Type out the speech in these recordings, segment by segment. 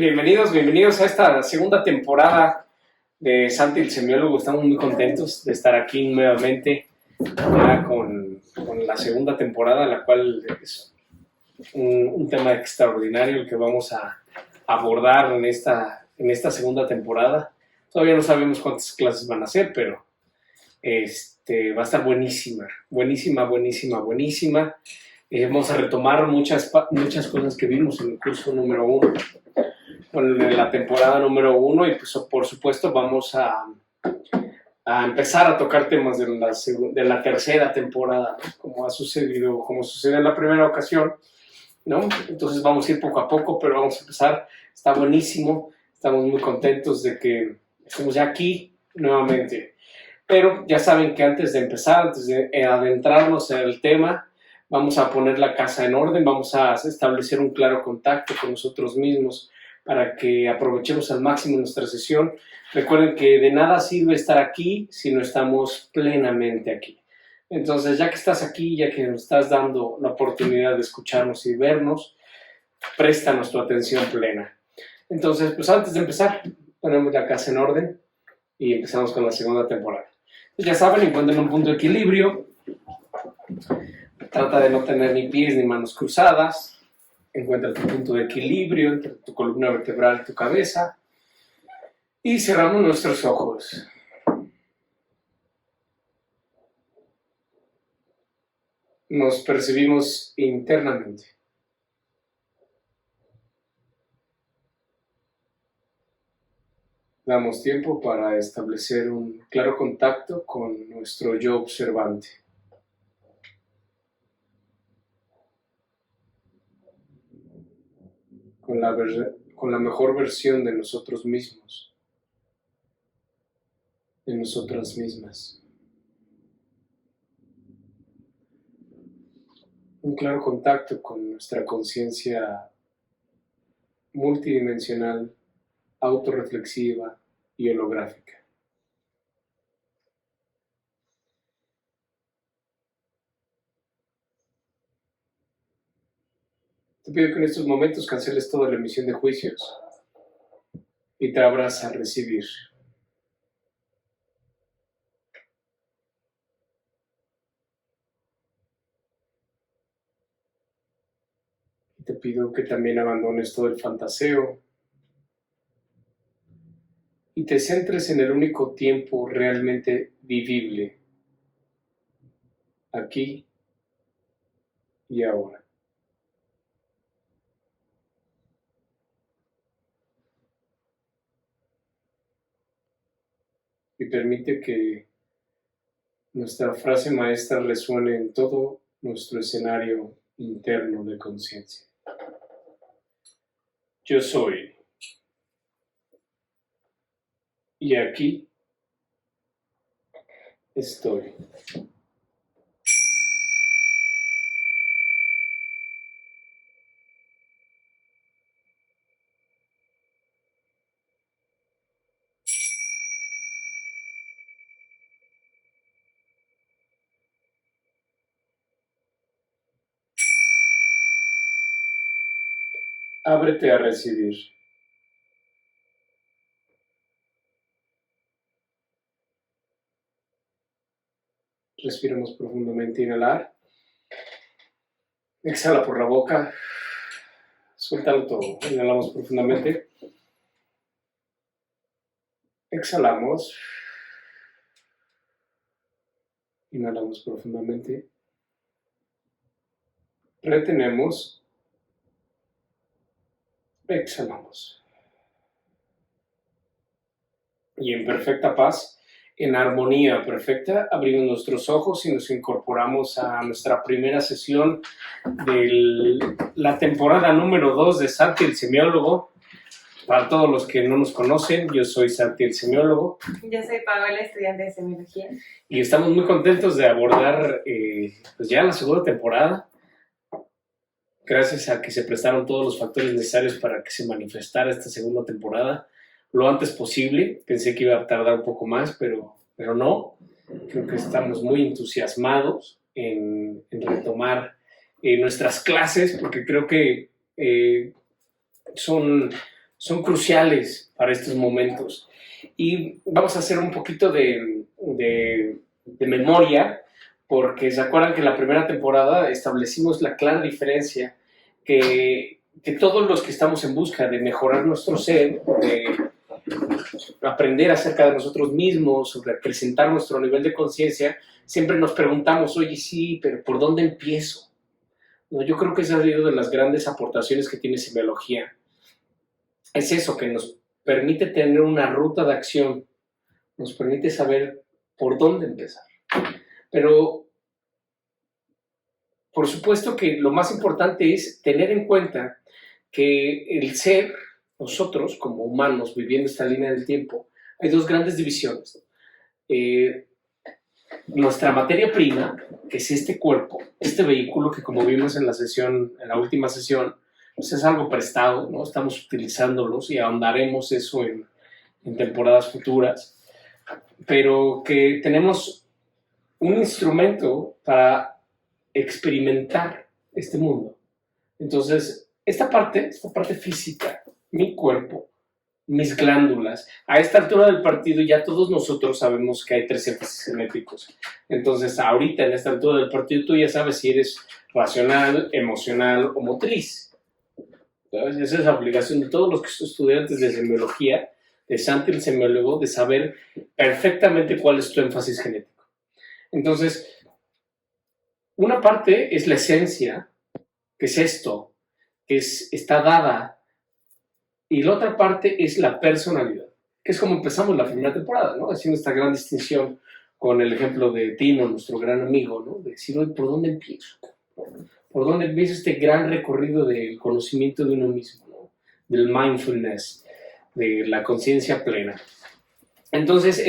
Bienvenidos a esta segunda temporada de Santi el Semiólogo. Estamos muy contentos de estar aquí nuevamente ya con la segunda temporada, la cual es un tema extraordinario el que vamos a abordar en esta segunda temporada. Todavía no sabemos cuántas clases van a ser, pero va a estar buenísima. Vamos a retomar muchas cosas que vimos en el curso número 1, en la temporada número 1, y pues por supuesto vamos a empezar a tocar temas de la tercera temporada, ¿no? como sucedió en la primera ocasión, ¿no? Entonces vamos a ir poco a poco, pero vamos a empezar. Está buenísimo, estamos muy contentos de que estemos ya aquí nuevamente. Pero ya saben que antes de empezar, antes de adentrarnos en el tema, vamos a poner la casa en orden, vamos a establecer un claro contacto con nosotros mismos para que aprovechemos al máximo nuestra sesión. Recuerden que de nada sirve estar aquí si no estamos plenamente aquí. Entonces, ya que estás aquí, ya que nos estás dando la oportunidad de escucharnos y vernos, préstanos tu atención plena. Entonces, pues antes de empezar, ponemos la casa en orden y empezamos con la segunda temporada. Pues ya saben, encuentren un punto de equilibrio. Trata de no tener ni pies ni manos cruzadas. Encuentra tu punto de equilibrio entre tu columna vertebral y tu cabeza. Y cerramos nuestros ojos. Nos percibimos internamente. Damos tiempo para establecer un claro contacto con nuestro yo observante. Con la mejor versión de nosotros mismos, de nosotras mismas. Un claro contacto con nuestra conciencia multidimensional, autorreflexiva y holográfica. Te pido que en estos momentos canceles toda la emisión de juicios y te abras a recibir. Y te pido que también abandones todo el fantaseo y te centres en el único tiempo realmente vivible, aquí y ahora. Y permite que nuestra frase maestra resuene en todo nuestro escenario interno de conciencia. Yo soy. Y aquí estoy. Ábrete a recibir. Respiramos profundamente, inhalar. Exhala por la boca. Suéltalo todo. Inhalamos profundamente. Exhalamos. Inhalamos profundamente. Retenemos. Exhalamos. Y en perfecta paz, en armonía perfecta, abrimos nuestros ojos y nos incorporamos a nuestra primera sesión de la temporada número 2 de Santi el Semiólogo. Para todos los que no nos conocen, yo soy Santi el Semiólogo. Yo soy Paola, estudiante de semiología. Y estamos muy contentos de abordar pues ya la segunda temporada. Gracias a que se prestaron todos los factores necesarios para que se manifestara esta segunda temporada lo antes posible. Pensé que iba a tardar un poco más, pero no. Creo que estamos muy entusiasmados en retomar nuestras clases, porque creo que son son cruciales para estos momentos. Y vamos a hacer un poquito de memoria, porque se acuerdan que en la primera temporada establecimos la clara diferencia que todos los que estamos en busca de mejorar nuestro ser, de aprender acerca de nosotros mismos, de acrecentar nuestro nivel de conciencia, siempre nos preguntamos, oye, sí, pero ¿por dónde empiezo? No, yo creo que esa ha sido de las grandes aportaciones que tiene semiología. Es eso, que nos permite tener una ruta de acción, nos permite saber por dónde empezar. Pero, por supuesto que lo más importante es tener en cuenta que el ser, nosotros como humanos viviendo esta línea del tiempo, hay dos grandes divisiones. Nuestra materia prima, que es este cuerpo, este vehículo que como vimos en la última sesión, pues es algo prestado, ¿no? Estamos utilizándolos y ahondaremos eso en temporadas futuras, pero que tenemos un instrumento para experimentar este mundo. Entonces, esta parte física, mi cuerpo, mis glándulas, a esta altura del partido ya todos nosotros sabemos que hay 3 énfasis genéticos. Entonces, ahorita en esta altura del partido tú ya sabes si eres racional, emocional o motriz. ¿Sabes? Esa es la obligación de todos los estudiantes de semiología, de Santi el semiólogo, de saber perfectamente cuál es tu énfasis genético. Entonces, una parte es la esencia, que es esto, que está dada, y la otra parte es la personalidad, que es como empezamos la primera temporada, ¿no? Haciendo esta gran distinción con el ejemplo de Tino, nuestro gran amigo, ¿no? De decir, ¿por dónde empiezo? ¿Por dónde empieza este gran recorrido del conocimiento de uno mismo, ¿no? Del mindfulness, de la conciencia plena? Entonces,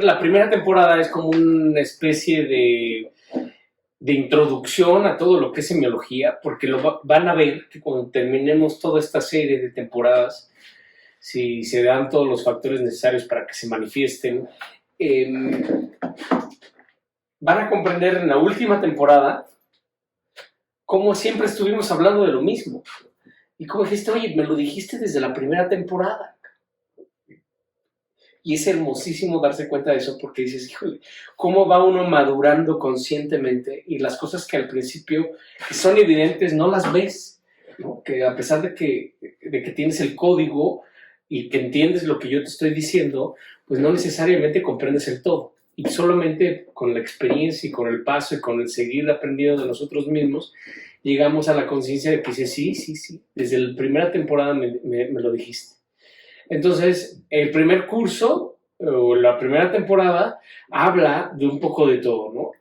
la primera temporada es como una especie de introducción a todo lo que es semiología, porque van a ver que cuando terminemos toda esta serie de temporadas, si se dan todos los factores necesarios para que se manifiesten, van a comprender en la última temporada cómo siempre estuvimos hablando de lo mismo. Y como dijiste, oye, me lo dijiste desde la primera temporada. Y es hermosísimo darse cuenta de eso porque dices, híjole, ¿cómo va uno madurando conscientemente? Y las cosas que al principio son evidentes no las ves, ¿no? Que a pesar de que tienes el código y que entiendes lo que yo te estoy diciendo, pues no necesariamente comprendes el todo. Y solamente con la experiencia y con el paso y con el seguir aprendiendo de nosotros mismos, llegamos a la conciencia de que sí, desde la primera temporada me lo dijiste. Entonces, el primer curso, o la primera temporada, habla de un poco de todo, ¿no?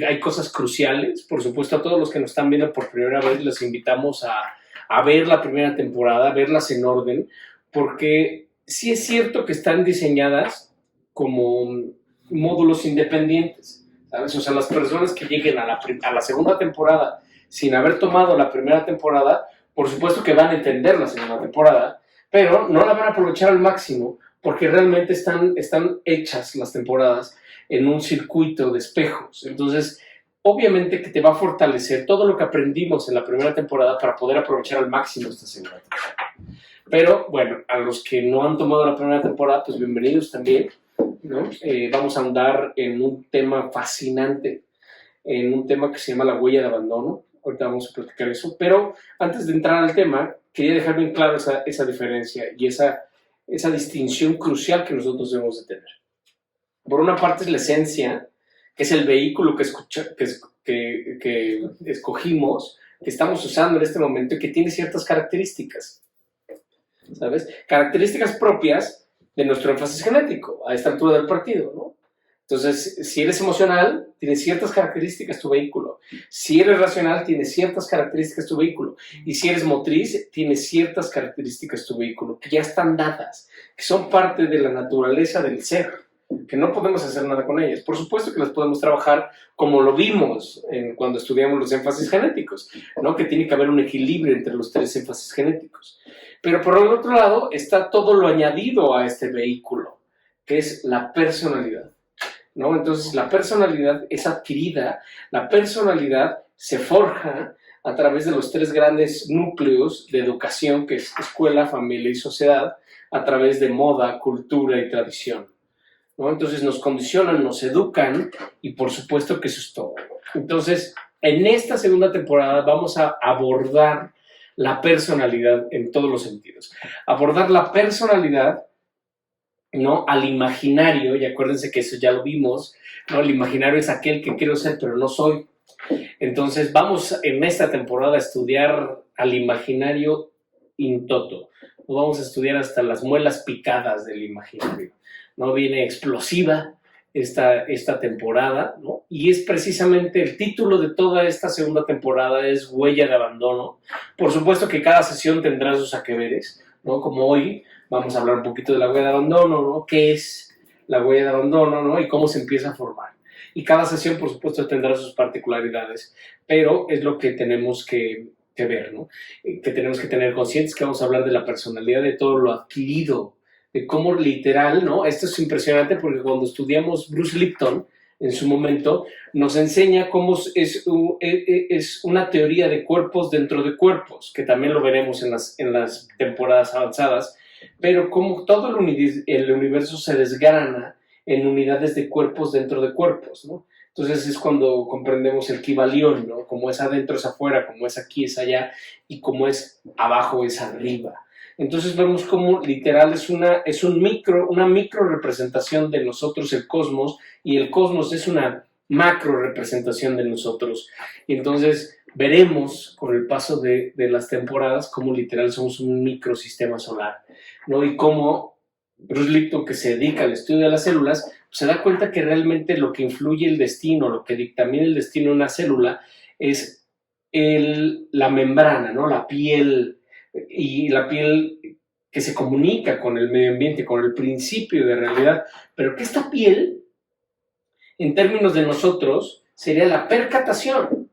Hay cosas cruciales, por supuesto, a todos los que nos están viendo por primera vez, les invitamos a ver la primera temporada, a verlas en orden, porque sí es cierto que están diseñadas como módulos independientes, ¿sabes? O sea, las personas que lleguen a la segunda temporada sin haber tomado la primera temporada, por supuesto que van a entender la segunda temporada, pero no la van a aprovechar al máximo porque realmente están hechas las temporadas en un circuito de espejos. Entonces, obviamente que te va a fortalecer todo lo que aprendimos en la primera temporada para poder aprovechar al máximo esta segunda temporada. Pero, bueno, a los que no han tomado la primera temporada, pues bienvenidos también, ¿no? Vamos a andar en un tema fascinante, en un tema que se llama la huella de abandono. Ahorita vamos a platicar eso, pero antes de entrar al tema, quería dejar bien claro esa diferencia y esa distinción crucial que nosotros debemos de tener. Por una parte es la esencia, que es el vehículo que escogimos, que estamos usando en este momento y que tiene ciertas características, ¿sabes? Características propias de nuestro énfasis genético a esta altura del partido, ¿no? Entonces, si eres emocional, tiene ciertas características tu vehículo. Si eres racional, tiene ciertas características tu vehículo. Y si eres motriz, tiene ciertas características tu vehículo, que ya están dadas, que son parte de la naturaleza del ser, que no podemos hacer nada con ellas. Por supuesto que las podemos trabajar como lo vimos cuando estudiamos los énfasis genéticos, ¿no? Que tiene que haber un equilibrio entre los 3 énfasis genéticos. Pero por el otro lado está todo lo añadido a este vehículo, que es la personalidad, ¿no? Entonces la personalidad es adquirida, la personalidad se forja a través de los 3 grandes núcleos de educación, que es escuela, familia y sociedad, a través de moda, cultura y tradición, ¿no? Entonces nos condicionan, nos educan y por supuesto que eso es todo. Entonces, en esta segunda temporada vamos a abordar la personalidad en todos los sentidos. Abordar la personalidad, ¿no?, al imaginario, y acuérdense que eso ya lo vimos, ¿no? El imaginario es aquel que quiero ser pero no soy. Entonces vamos en esta temporada a estudiar al imaginario in toto. Vamos a estudiar hasta las muelas picadas del imaginario, ¿no? Viene explosiva esta temporada, ¿no? Y es precisamente el título de toda esta segunda temporada es Huella de Abandono. Por supuesto que cada sesión tendrá sus aqueveres, ¿no? Como hoy vamos a hablar un poquito de la huella de abandono, ¿no? ¿Qué es la huella de abandono, ¿no? Y cómo se empieza a formar. Y cada sesión, por supuesto, tendrá sus particularidades, pero es lo que tenemos que ver, ¿no? Que tenemos que tener conscientes que vamos a hablar de la personalidad, de todo lo adquirido, de cómo literal, ¿no? Esto es impresionante porque cuando estudiamos Bruce Lipton, en su momento, nos enseña cómo es una teoría de cuerpos dentro de cuerpos, que también lo veremos en las temporadas avanzadas, pero cómo todo el universo se desgrana en unidades de cuerpos dentro de cuerpos, ¿no? Entonces es cuando comprendemos el Kybalión, ¿no? Como es adentro es afuera, como es aquí es allá, y como es abajo es arriba. Entonces vemos cómo literal es una micro representación de nosotros, el cosmos, y el cosmos es una macro representación de nosotros. Y entonces veremos con el paso de las temporadas cómo literal somos un microsistema solar, ¿no? Y cómo Bruce Lipton, que se dedica al estudio de las células, se da cuenta que realmente lo que influye el destino, lo que dictamina el destino de una célula es la membrana, ¿no? La piel, y la piel que se comunica con el medio ambiente, con el principio de realidad, pero que esta piel, en términos de nosotros, sería la percatación,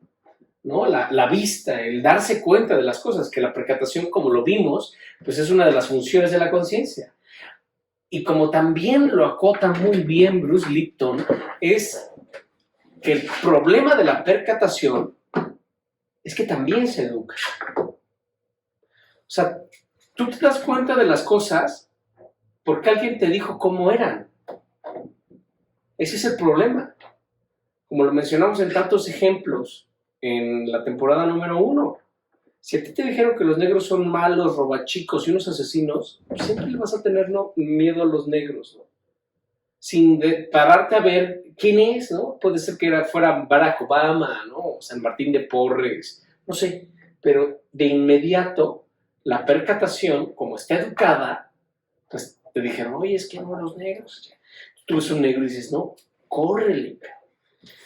¿no? La vista, el darse cuenta de las cosas, que la percatación, como lo vimos, pues es una de las funciones de la conciencia. Y como también lo acota muy bien Bruce Lipton, es que el problema de la percatación es que también se educa. O sea, tú te das cuenta de las cosas porque alguien te dijo cómo eran. Ese es el problema. Como lo mencionamos en tantos ejemplos en la temporada número 1. Si a ti te dijeron que los negros son malos, robachicos y unos asesinos, pues siempre le vas a tener miedo a los negros, ¿no? Sin pararte a ver quién es, ¿no? Puede ser que fuera Barack Obama, ¿no? San Martín de Porres, no sé. Pero de inmediato, la percatación, como está educada, pues te dijeron, oye, es que no los negros. Tú ves un negro y dices, no, córrele.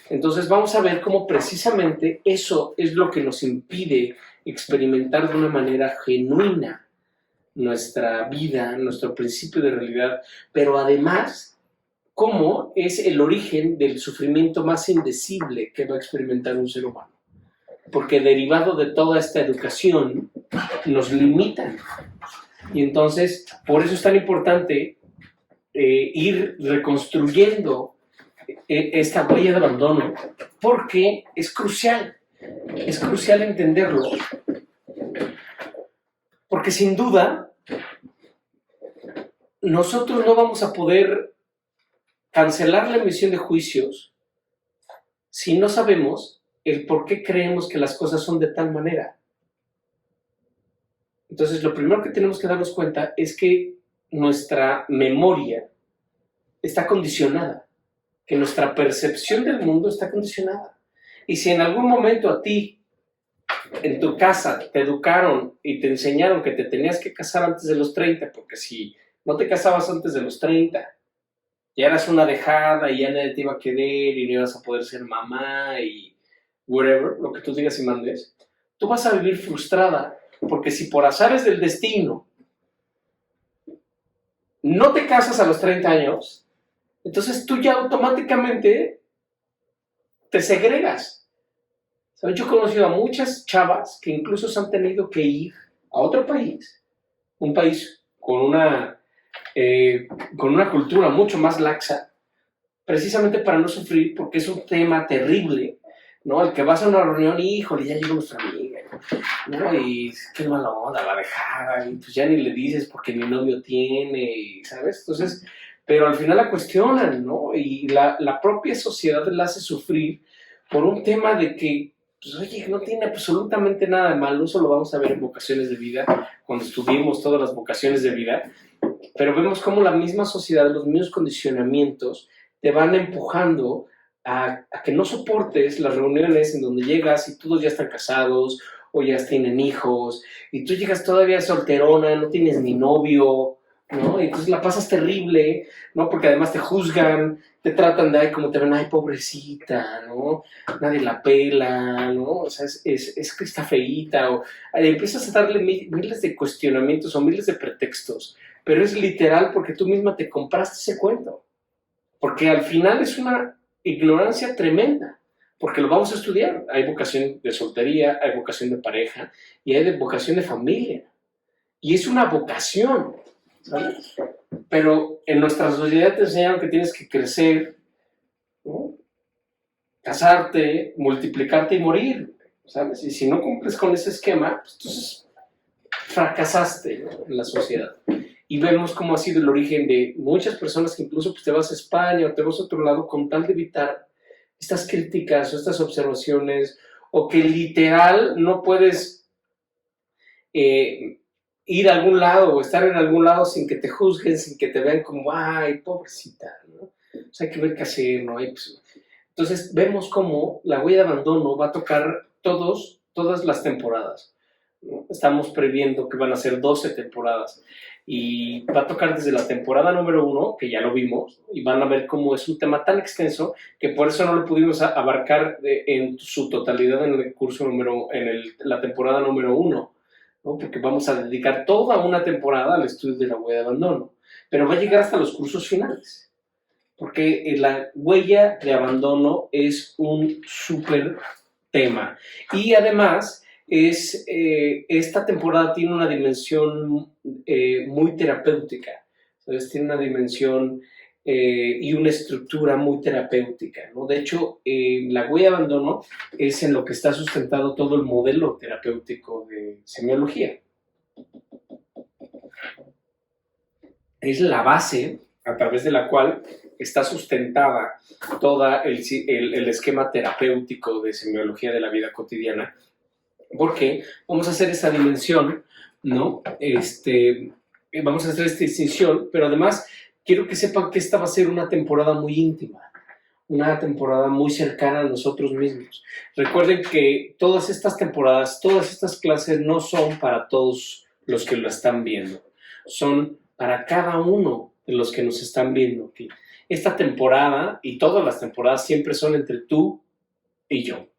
Entonces vamos a ver cómo precisamente eso es lo que nos impide experimentar de una manera genuina nuestra vida, nuestro principio de realidad, pero además cómo es el origen del sufrimiento más indecible que va a experimentar un ser humano. Porque derivado de toda esta educación nos limitan. Y entonces, por eso es tan importante ir reconstruyendo esta huella de abandono, porque es crucial entenderlo, porque sin duda nosotros no vamos a poder cancelar la emisión de juicios si no sabemos el por qué creemos que las cosas son de tal manera. Entonces, lo primero que tenemos que darnos cuenta es que nuestra memoria está condicionada, que nuestra percepción del mundo está condicionada. Y si en algún momento a ti, en tu casa, te educaron y te enseñaron que te tenías que casar antes de los 30, porque si no te casabas antes de los 30, ya eras una dejada y ya nadie te iba a querer y no ibas a poder ser mamá y whatever, lo que tú digas y mandes, tú vas a vivir frustrada, porque si por azares del destino no te casas a los 30 años, entonces tú ya automáticamente te segregas. ¿Sabes? Yo he conocido a muchas chavas que incluso se han tenido que ir a otro país, un país con una cultura mucho más laxa, precisamente para no sufrir, porque es un tema terrible, ¿no? El que vas a una reunión y, híjole, ya llegó nuestra amiga, ¿no? Y qué mala onda, la dejada, y pues ya ni le dices porque ni novio tiene, y, ¿sabes? Entonces, pero al final la cuestionan, ¿no? Y la propia sociedad la hace sufrir por un tema de que, pues oye, no tiene absolutamente nada de malo, eso lo vamos a ver en Vocaciones de Vida, cuando estudiemos todas las vocaciones de vida, pero vemos cómo la misma sociedad, los mismos condicionamientos, te van empujando a que no soportes las reuniones en donde llegas y todos ya están casados o ya tienen hijos y tú llegas todavía solterona, no tienes ni novio, ¿no? Y entonces la pasas terrible, ¿no? Porque además te juzgan, te tratan de, ay, como te ven, ay, pobrecita, ¿no? Nadie la pela, ¿no? O sea, es que está feíta, o empiezas a darle miles de cuestionamientos o miles de pretextos, pero es literal porque tú misma te compraste ese cuento. Porque al final es una ignorancia tremenda, porque lo vamos a estudiar. Hay vocación de soltería, hay vocación de pareja y hay vocación de familia. Y es una vocación, ¿sabes? Pero en nuestra sociedad te enseñaron que tienes que crecer, ¿no? Casarte, multiplicarte y morir, ¿sabes? Y si no cumples con ese esquema, pues entonces fracasaste, ¿no? En la sociedad. Y vemos cómo ha sido el origen de muchas personas que incluso pues, te vas a España o te vas a otro lado con tal de evitar estas críticas o estas observaciones, o que literal no puedes ir a algún lado o estar en algún lado sin que te juzguen, sin que te vean como, ay, pobrecita, ¿no? O sea, hay que ver qué hacer, ¿no? Pues, entonces vemos cómo la huella de abandono va a tocar todas las temporadas, ¿no? Estamos previendo que van a ser 12 temporadas y va a tocar desde la temporada número 1, que ya lo vimos, y van a ver cómo es un tema tan extenso que por eso no lo pudimos abarcar en su totalidad en el curso la temporada número 1, ¿no? Porque vamos a dedicar toda una temporada al estudio de la huella de abandono, pero va a llegar hasta los cursos finales, porque la huella de abandono es un súper tema. Y además, esta temporada tiene una dimensión muy terapéutica, ¿sabes? Tiene una dimensión y una estructura muy terapéutica, ¿no? De hecho, la huella de abandono es en lo que está sustentado todo el modelo terapéutico de semiología. Es la base a través de la cual está sustentada todo el esquema terapéutico de semiología de la vida cotidiana, porque vamos a hacer esa dimensión, ¿no? Vamos a hacer esta distinción, pero además quiero que sepan que esta va a ser una temporada muy íntima, una temporada muy cercana a nosotros mismos. Recuerden que todas estas temporadas, todas estas clases no son para todos los que lo están viendo, son para cada uno de los que nos están viendo aquí. Esta temporada y todas las temporadas siempre son entre tú y yo.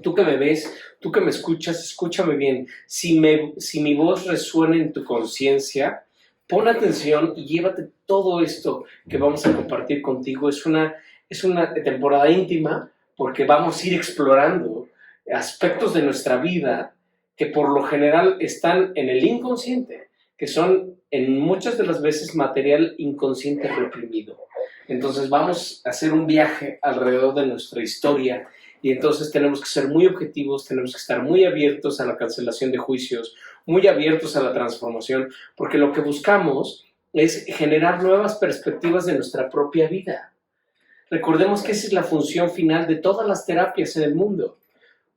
Tú que me ves, tú que me escuchas, escúchame bien. Si mi voz resuena en tu conciencia, pon atención y llévate todo esto que vamos a compartir contigo. Es una temporada íntima porque vamos a ir explorando aspectos de nuestra vida que por lo general están en el inconsciente, que son en muchas de las veces material inconsciente reprimido. Entonces vamos a hacer un viaje alrededor de nuestra historia. Y entonces tenemos que ser muy objetivos, tenemos que estar muy abiertos a la cancelación de juicios, muy abiertos a la transformación, porque lo que buscamos es generar nuevas perspectivas de nuestra propia vida. Recordemos que esa es la función final de todas las terapias en el mundo.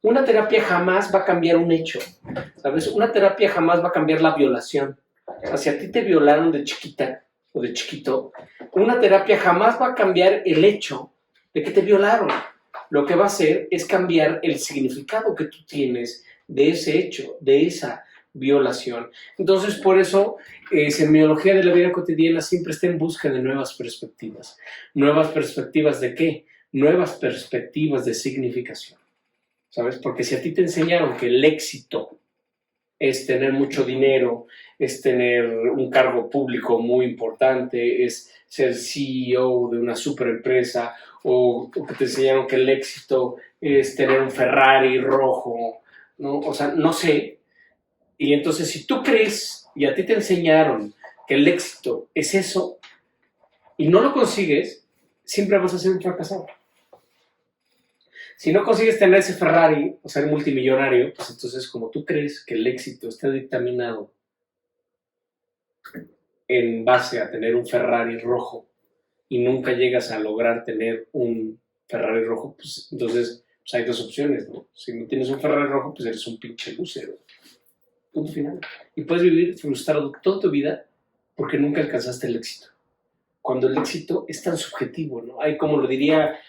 Una terapia jamás va a cambiar un hecho, ¿sabes? Una terapia jamás va a cambiar la violación. O sea, si a ti te violaron de chiquita o de chiquito, una terapia jamás va a cambiar el hecho de que te violaron. Lo que va a hacer es cambiar el significado que tú tienes de ese hecho, de esa violación. Entonces, por eso, semiología de la vida cotidiana siempre está en busca de nuevas perspectivas. ¿Nuevas perspectivas de qué? Nuevas perspectivas de significación, ¿sabes? Porque si a ti te enseñaron que el éxito es tener mucho dinero, es tener un cargo público muy importante, es ser CEO de una superempresa, o que te enseñaron que el éxito es tener un Ferrari rojo, ¿no? O sea, no sé. Y entonces, si tú crees y a ti te enseñaron que el éxito es eso y no lo consigues, siempre vas a ser un fracasado. Si no consigues tener ese Ferrari o ser multimillonario, pues entonces como tú crees que el éxito está dictaminado en base a tener un Ferrari rojo y nunca llegas a lograr tener un Ferrari rojo, pues entonces pues hay dos opciones, ¿no? Si no tienes un Ferrari rojo, pues eres un pinche lúcero. Punto final. Y puedes vivir frustrado toda tu vida porque nunca alcanzaste el éxito. Cuando el éxito es tan subjetivo, ¿no? Hay, como lo diría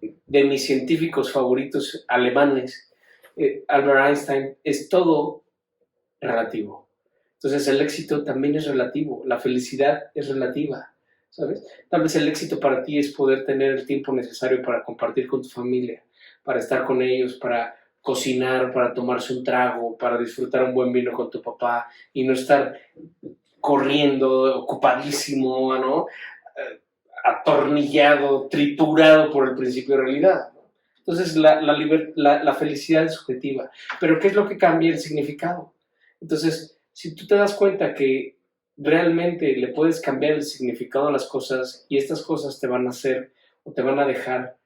de mis científicos favoritos alemanes, Albert Einstein, es todo relativo. Entonces el éxito también es relativo, la felicidad es relativa, ¿sabes? Tal vez el éxito para ti es poder tener el tiempo necesario para compartir con tu familia, para estar con ellos, para cocinar, para tomarse un trago, para disfrutar un buen vino con tu papá y no estar corriendo, ocupadísimo, ¿no? Atornillado, triturado por el principio de realidad. Entonces la felicidad es subjetiva. Pero ¿qué es lo que cambia el significado? Entonces, si tú te das cuenta que realmente le puedes cambiar el significado a las cosas y estas cosas te van a hacer o te van a dejar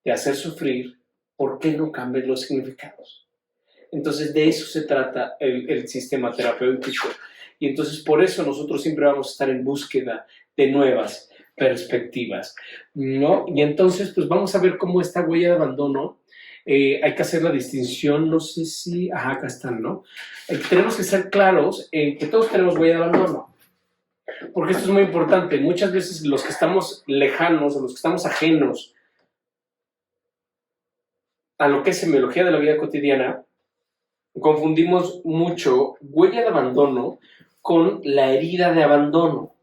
de hacer sufrir, ¿por qué no cambias los significados? Entonces de eso se trata el sistema terapéutico. Y entonces por eso nosotros siempre vamos a estar en búsqueda de nuevas perspectivas, ¿no? Y entonces pues vamos a ver cómo esta huella de abandono, hay que hacer la distinción, no sé si, acá están, ¿no? Tenemos que ser claros en que todos tenemos huella de abandono, porque esto es muy importante. Muchas veces los que estamos lejanos o los que estamos ajenos a lo que es semiología de la vida cotidiana, confundimos mucho huella de abandono con la herida de abandono,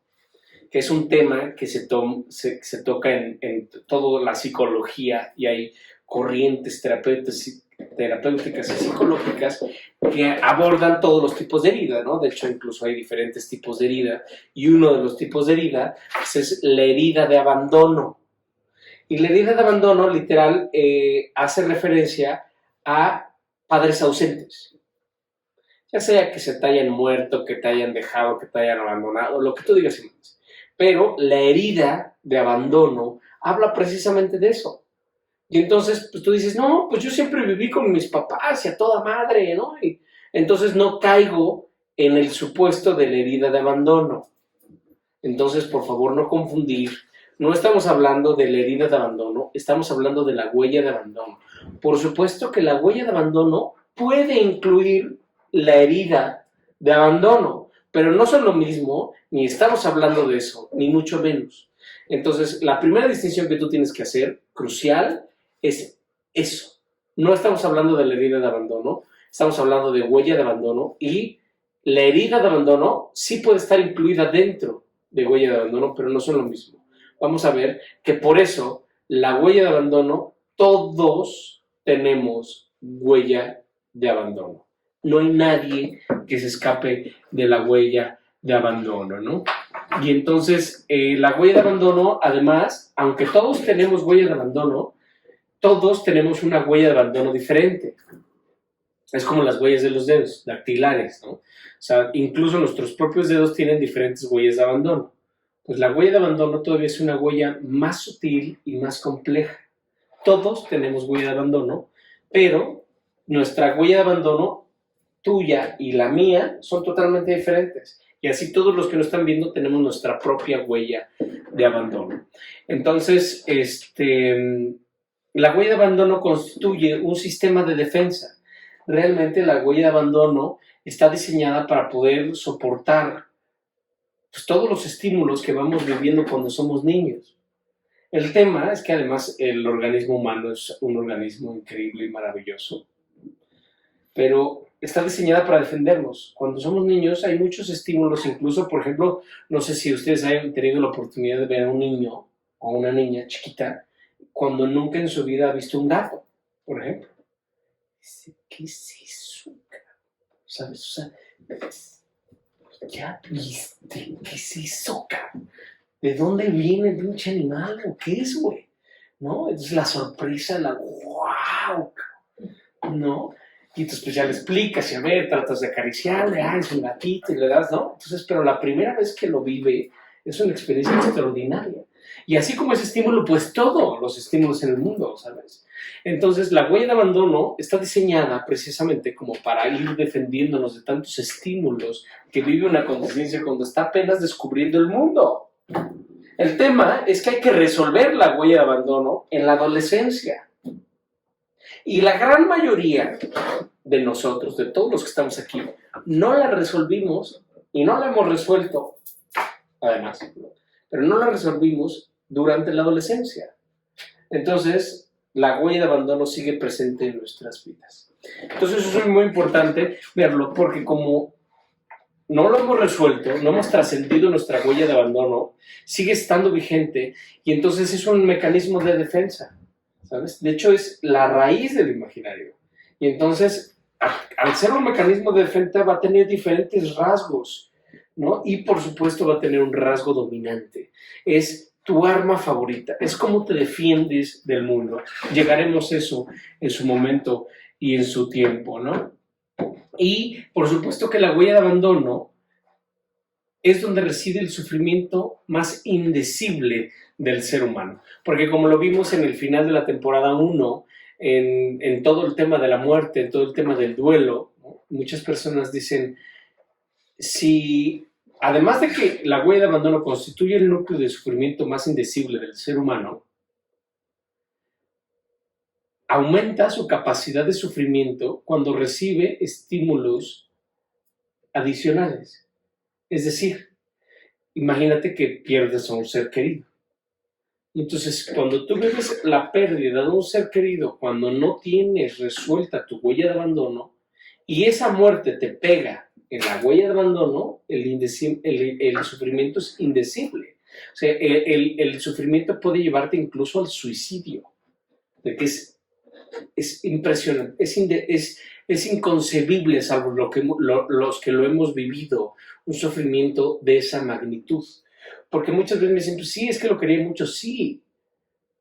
que es un tema que se toca en toda la psicología y hay corrientes terapéuticas y psicológicas que abordan todos los tipos de herida, ¿no? De hecho, incluso hay diferentes tipos de herida y uno de los tipos de herida pues, es la herida de abandono. Y la herida de abandono, literal, hace referencia a padres ausentes. Ya sea que se te hayan muerto, que te hayan dejado, que te hayan abandonado, lo que tú digas y más. Pero la herida de abandono habla precisamente de eso. Y entonces, pues tú dices, no, pues yo siempre viví con mis papás y a toda madre, ¿no? Y entonces no caigo en el supuesto de la herida de abandono. Entonces, por favor, no confundir. No estamos hablando de la herida de abandono, estamos hablando de la huella de abandono. Por supuesto que la huella de abandono puede incluir la herida de abandono, pero no son lo mismo, ni estamos hablando de eso, ni mucho menos. Entonces, la primera distinción que tú tienes que hacer, crucial, es eso. No estamos hablando de la herida de abandono, estamos hablando de huella de abandono y la herida de abandono sí puede estar incluida dentro de huella de abandono, pero no son lo mismo. Vamos a ver que por eso la huella de abandono, todos tenemos huella de abandono. No hay nadie que se escape de la huella de abandono, ¿no? Y entonces, la huella de abandono, además, aunque todos tenemos huella de abandono, todos tenemos una huella de abandono diferente. Es como las huellas de los dedos, dactilares, ¿no? O sea, incluso nuestros propios dedos tienen diferentes huellas de abandono. Pues la huella de abandono todavía es una huella más sutil y más compleja. Todos tenemos huella de abandono, pero nuestra huella de abandono, tuya y la mía, son totalmente diferentes. Y así todos los que nos están viendo tenemos nuestra propia huella de abandono. Entonces, la huella de abandono constituye un sistema de defensa. Realmente la huella de abandono está diseñada para poder soportar pues, todos los estímulos que vamos viviendo cuando somos niños. El tema es que además el organismo humano es un organismo increíble y maravilloso, pero está diseñada para defendernos. Cuando somos niños hay muchos estímulos, incluso, por ejemplo, no sé si ustedes hayan tenido la oportunidad de ver a un niño o una niña chiquita cuando nunca en su vida ha visto un gato, por ejemplo. Dice, ¿qué es eso? ¿Sabes? O sea, ¿ya viste? ¿Qué es eso, cabrón? ¿De dónde viene el pinche animal? ¿O qué es, güey? ¿No? Entonces la sorpresa, ¡wow! ¿No? Y entonces pues ya le explicas y a ver, tratas de acariciarle, es un gatito y le das, ¿no? Entonces, pero la primera vez que lo vive es una experiencia extraordinaria. Y así como ese estímulo, pues todos los estímulos en el mundo, ¿sabes? Entonces, la huella de abandono está diseñada precisamente como para ir defendiéndonos de tantos estímulos que vive una conciencia cuando está apenas descubriendo el mundo. El tema es que hay que resolver la huella de abandono en la adolescencia. Y la gran mayoría de nosotros, de todos los que estamos aquí, no la resolvimos y no la hemos resuelto, además, pero no la resolvimos durante la adolescencia. Entonces, la huella de abandono sigue presente en nuestras vidas. Entonces, eso es muy importante verlo, porque como no lo hemos resuelto, no hemos trascendido nuestra huella de abandono, sigue estando vigente y entonces es un mecanismo de defensa, ¿sabes? De hecho, es la raíz del imaginario. Y entonces, al ser un mecanismo de defensa, va a tener diferentes rasgos, ¿no? Y por supuesto va a tener un rasgo dominante. Es tu arma favorita, es cómo te defiendes del mundo. Llegaremos a eso en su momento y en su tiempo, ¿no? Y por supuesto que la huella de abandono es donde reside el sufrimiento más indecible del ser humano. Porque como lo vimos en el final de la temporada 1, en todo el tema de la muerte, en todo el tema del duelo, ¿no? Muchas personas dicen, si además de que la huella de abandono constituye el núcleo de sufrimiento más indecible del ser humano, aumenta su capacidad de sufrimiento cuando recibe estímulos adicionales. Es decir, imagínate que pierdes a un ser querido. Y entonces, cuando tú vives la pérdida de un ser querido, cuando no tienes resuelta tu huella de abandono, y esa muerte te pega en la huella de abandono, el sufrimiento es indecible. O sea, el sufrimiento puede llevarte incluso al suicidio, de que es impresionante, es inconcebible, salvo los que lo hemos vivido, un sufrimiento de esa magnitud. Porque muchas veces me dicen, pues sí, es que lo quería mucho, sí.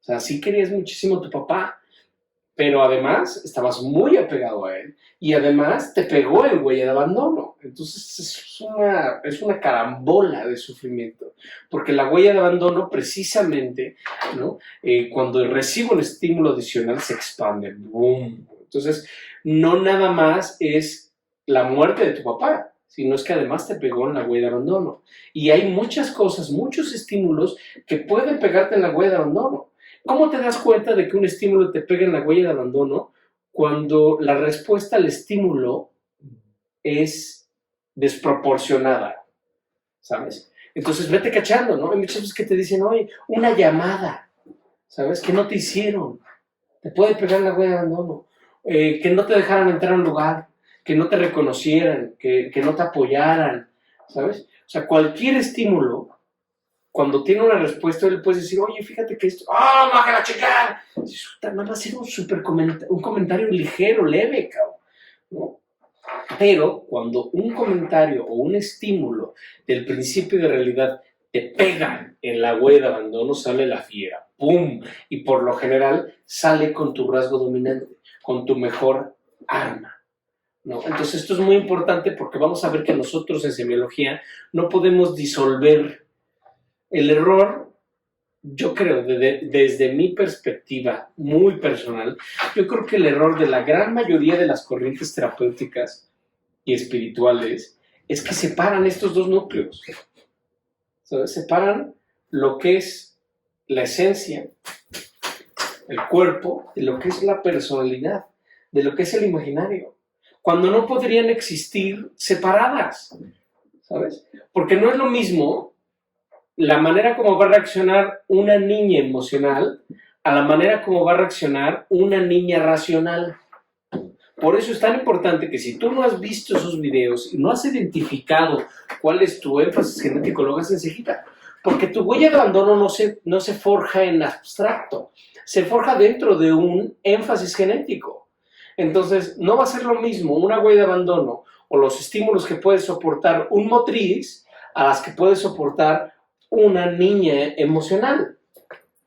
O sea, sí querías muchísimo a tu papá, pero además estabas muy apegado a él y además te pegó en huella de abandono. Entonces es una carambola de sufrimiento, porque la huella de abandono precisamente, ¿no? Cuando recibe un estímulo adicional se expande. ¡Boom! Entonces, no nada más es la muerte de tu papá, sino es que además te pegó en la huella de abandono. Y hay muchas cosas, muchos estímulos que pueden pegarte en la huella de abandono. ¿Cómo te das cuenta de que un estímulo te pega en la huella de abandono? Cuando la respuesta al estímulo es desproporcionada, ¿sabes? Entonces vete cachando, ¿no? Hay muchas veces que te dicen, oye, una llamada, ¿sabes? Que no te hicieron, te puede pegar en la huella de abandono. Que no te dejaran entrar a un lugar, que no te reconocieran, que no te apoyaran, ¿sabes? O sea, cualquier estímulo, cuando tiene una respuesta, le puedes decir, oye, fíjate que esto, ¡ah, no, que la chica! Nada más era un comentario ligero, leve, cabrón, ¿no? Pero cuando un comentario o un estímulo del principio de realidad te pega en la huella de abandono, sale la fiera, ¡pum! Y por lo general sale con tu rasgo dominante, con tu mejor arma, ¿no? Entonces esto es muy importante porque vamos a ver que nosotros en semiología no podemos disolver el error. Yo creo, desde mi perspectiva muy personal, yo creo que el error de la gran mayoría de las corrientes terapéuticas y espirituales es que separan estos dos núcleos, ¿sabes? Separan lo que es la esencia, el cuerpo, de lo que es la personalidad, de lo que es el imaginario, cuando no podrían existir separadas, ¿sabes? Porque no es lo mismo la manera como va a reaccionar una niña emocional a la manera como va a reaccionar una niña racional. Por eso es tan importante que si tú no has visto esos videos y no has identificado cuál es tu énfasis genético, lo hagas enseguida. Porque tu huella de abandono no se forja en abstracto, se forja dentro de un énfasis genético. Entonces, no va a ser lo mismo una huella de abandono o los estímulos que puede soportar un motriz a las que puede soportar una niña emocional.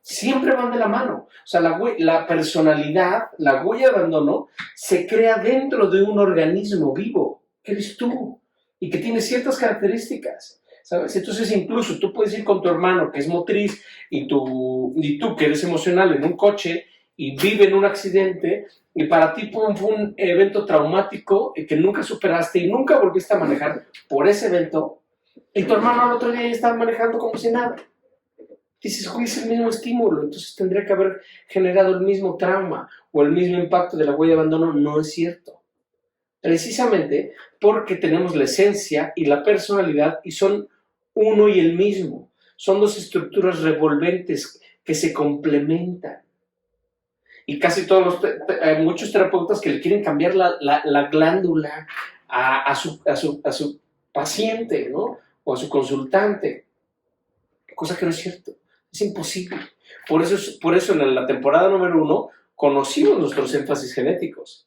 Siempre van de la mano. O sea, la personalidad, la huella de abandono, se crea dentro de un organismo vivo, que eres tú, y que tiene ciertas características. ¿sabes? Entonces incluso tú puedes ir con tu hermano que es motriz y tú que eres emocional en un coche y vive en un accidente y para ti fue un evento traumático que nunca superaste y nunca volviste a manejar por ese evento y tu hermano al otro día ya estaba manejando como si nada. Dices, oye, es el mismo estímulo, entonces tendría que haber generado el mismo trauma o el mismo impacto de la huella de abandono. No es cierto. Precisamente porque tenemos la esencia y la personalidad y son uno y el mismo. Son dos estructuras revolventes que se complementan. Y casi todos hay muchos terapeutas que le quieren cambiar la glándula a su paciente, ¿no? O a su consultante. Cosa que no es cierto. Es imposible. Por eso en la temporada número 1 conocimos nuestros énfasis genéticos.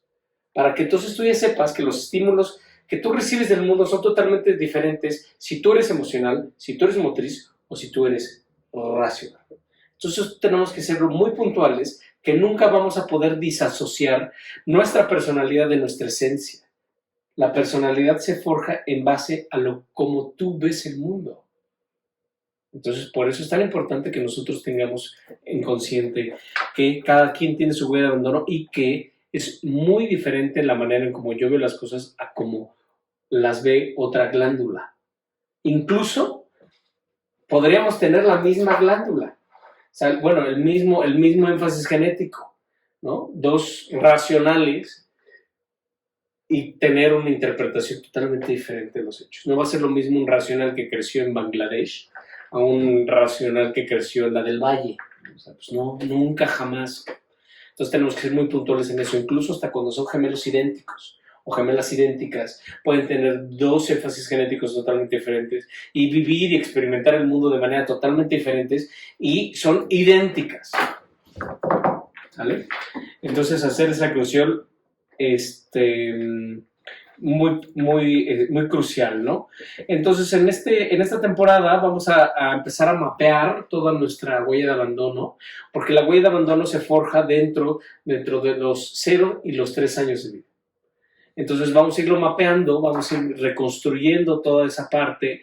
Para que entonces tú ya sepas que los estímulos que tú recibes del mundo son totalmente diferentes si tú eres emocional, si tú eres motriz o si tú eres racional. Entonces tenemos que ser muy puntuales, que nunca vamos a poder disasociar nuestra personalidad de nuestra esencia. La personalidad se forja en base a cómo tú ves el mundo. Entonces, por eso es tan importante que nosotros tengamos en consciente que cada quien tiene su huella de abandono y que es muy diferente la manera en cómo yo veo las cosas a cómo las ve otra glándula. Incluso podríamos tener la misma glándula. O sea, bueno, el mismo énfasis genético, ¿no? Dos racionales y tener una interpretación totalmente diferente de los hechos. No va a ser lo mismo un racional que creció en Bangladesh a un racional que creció en la del Valle. O sea, pues no, nunca, jamás. Entonces tenemos que ser muy puntuales en eso, incluso hasta cuando son gemelos idénticos o gemelas idénticas, pueden tener dos énfasis genéticos totalmente diferentes y vivir y experimentar el mundo de manera totalmente diferentes y son idénticas. ¿Vale? Entonces hacer esa crucial muy crucial, ¿no? Entonces, en esta temporada vamos a empezar a mapear toda nuestra huella de abandono, porque la huella de abandono se forja dentro de los 0 y los 3 años de vida. Entonces vamos a irlo mapeando, vamos a ir reconstruyendo toda esa parte,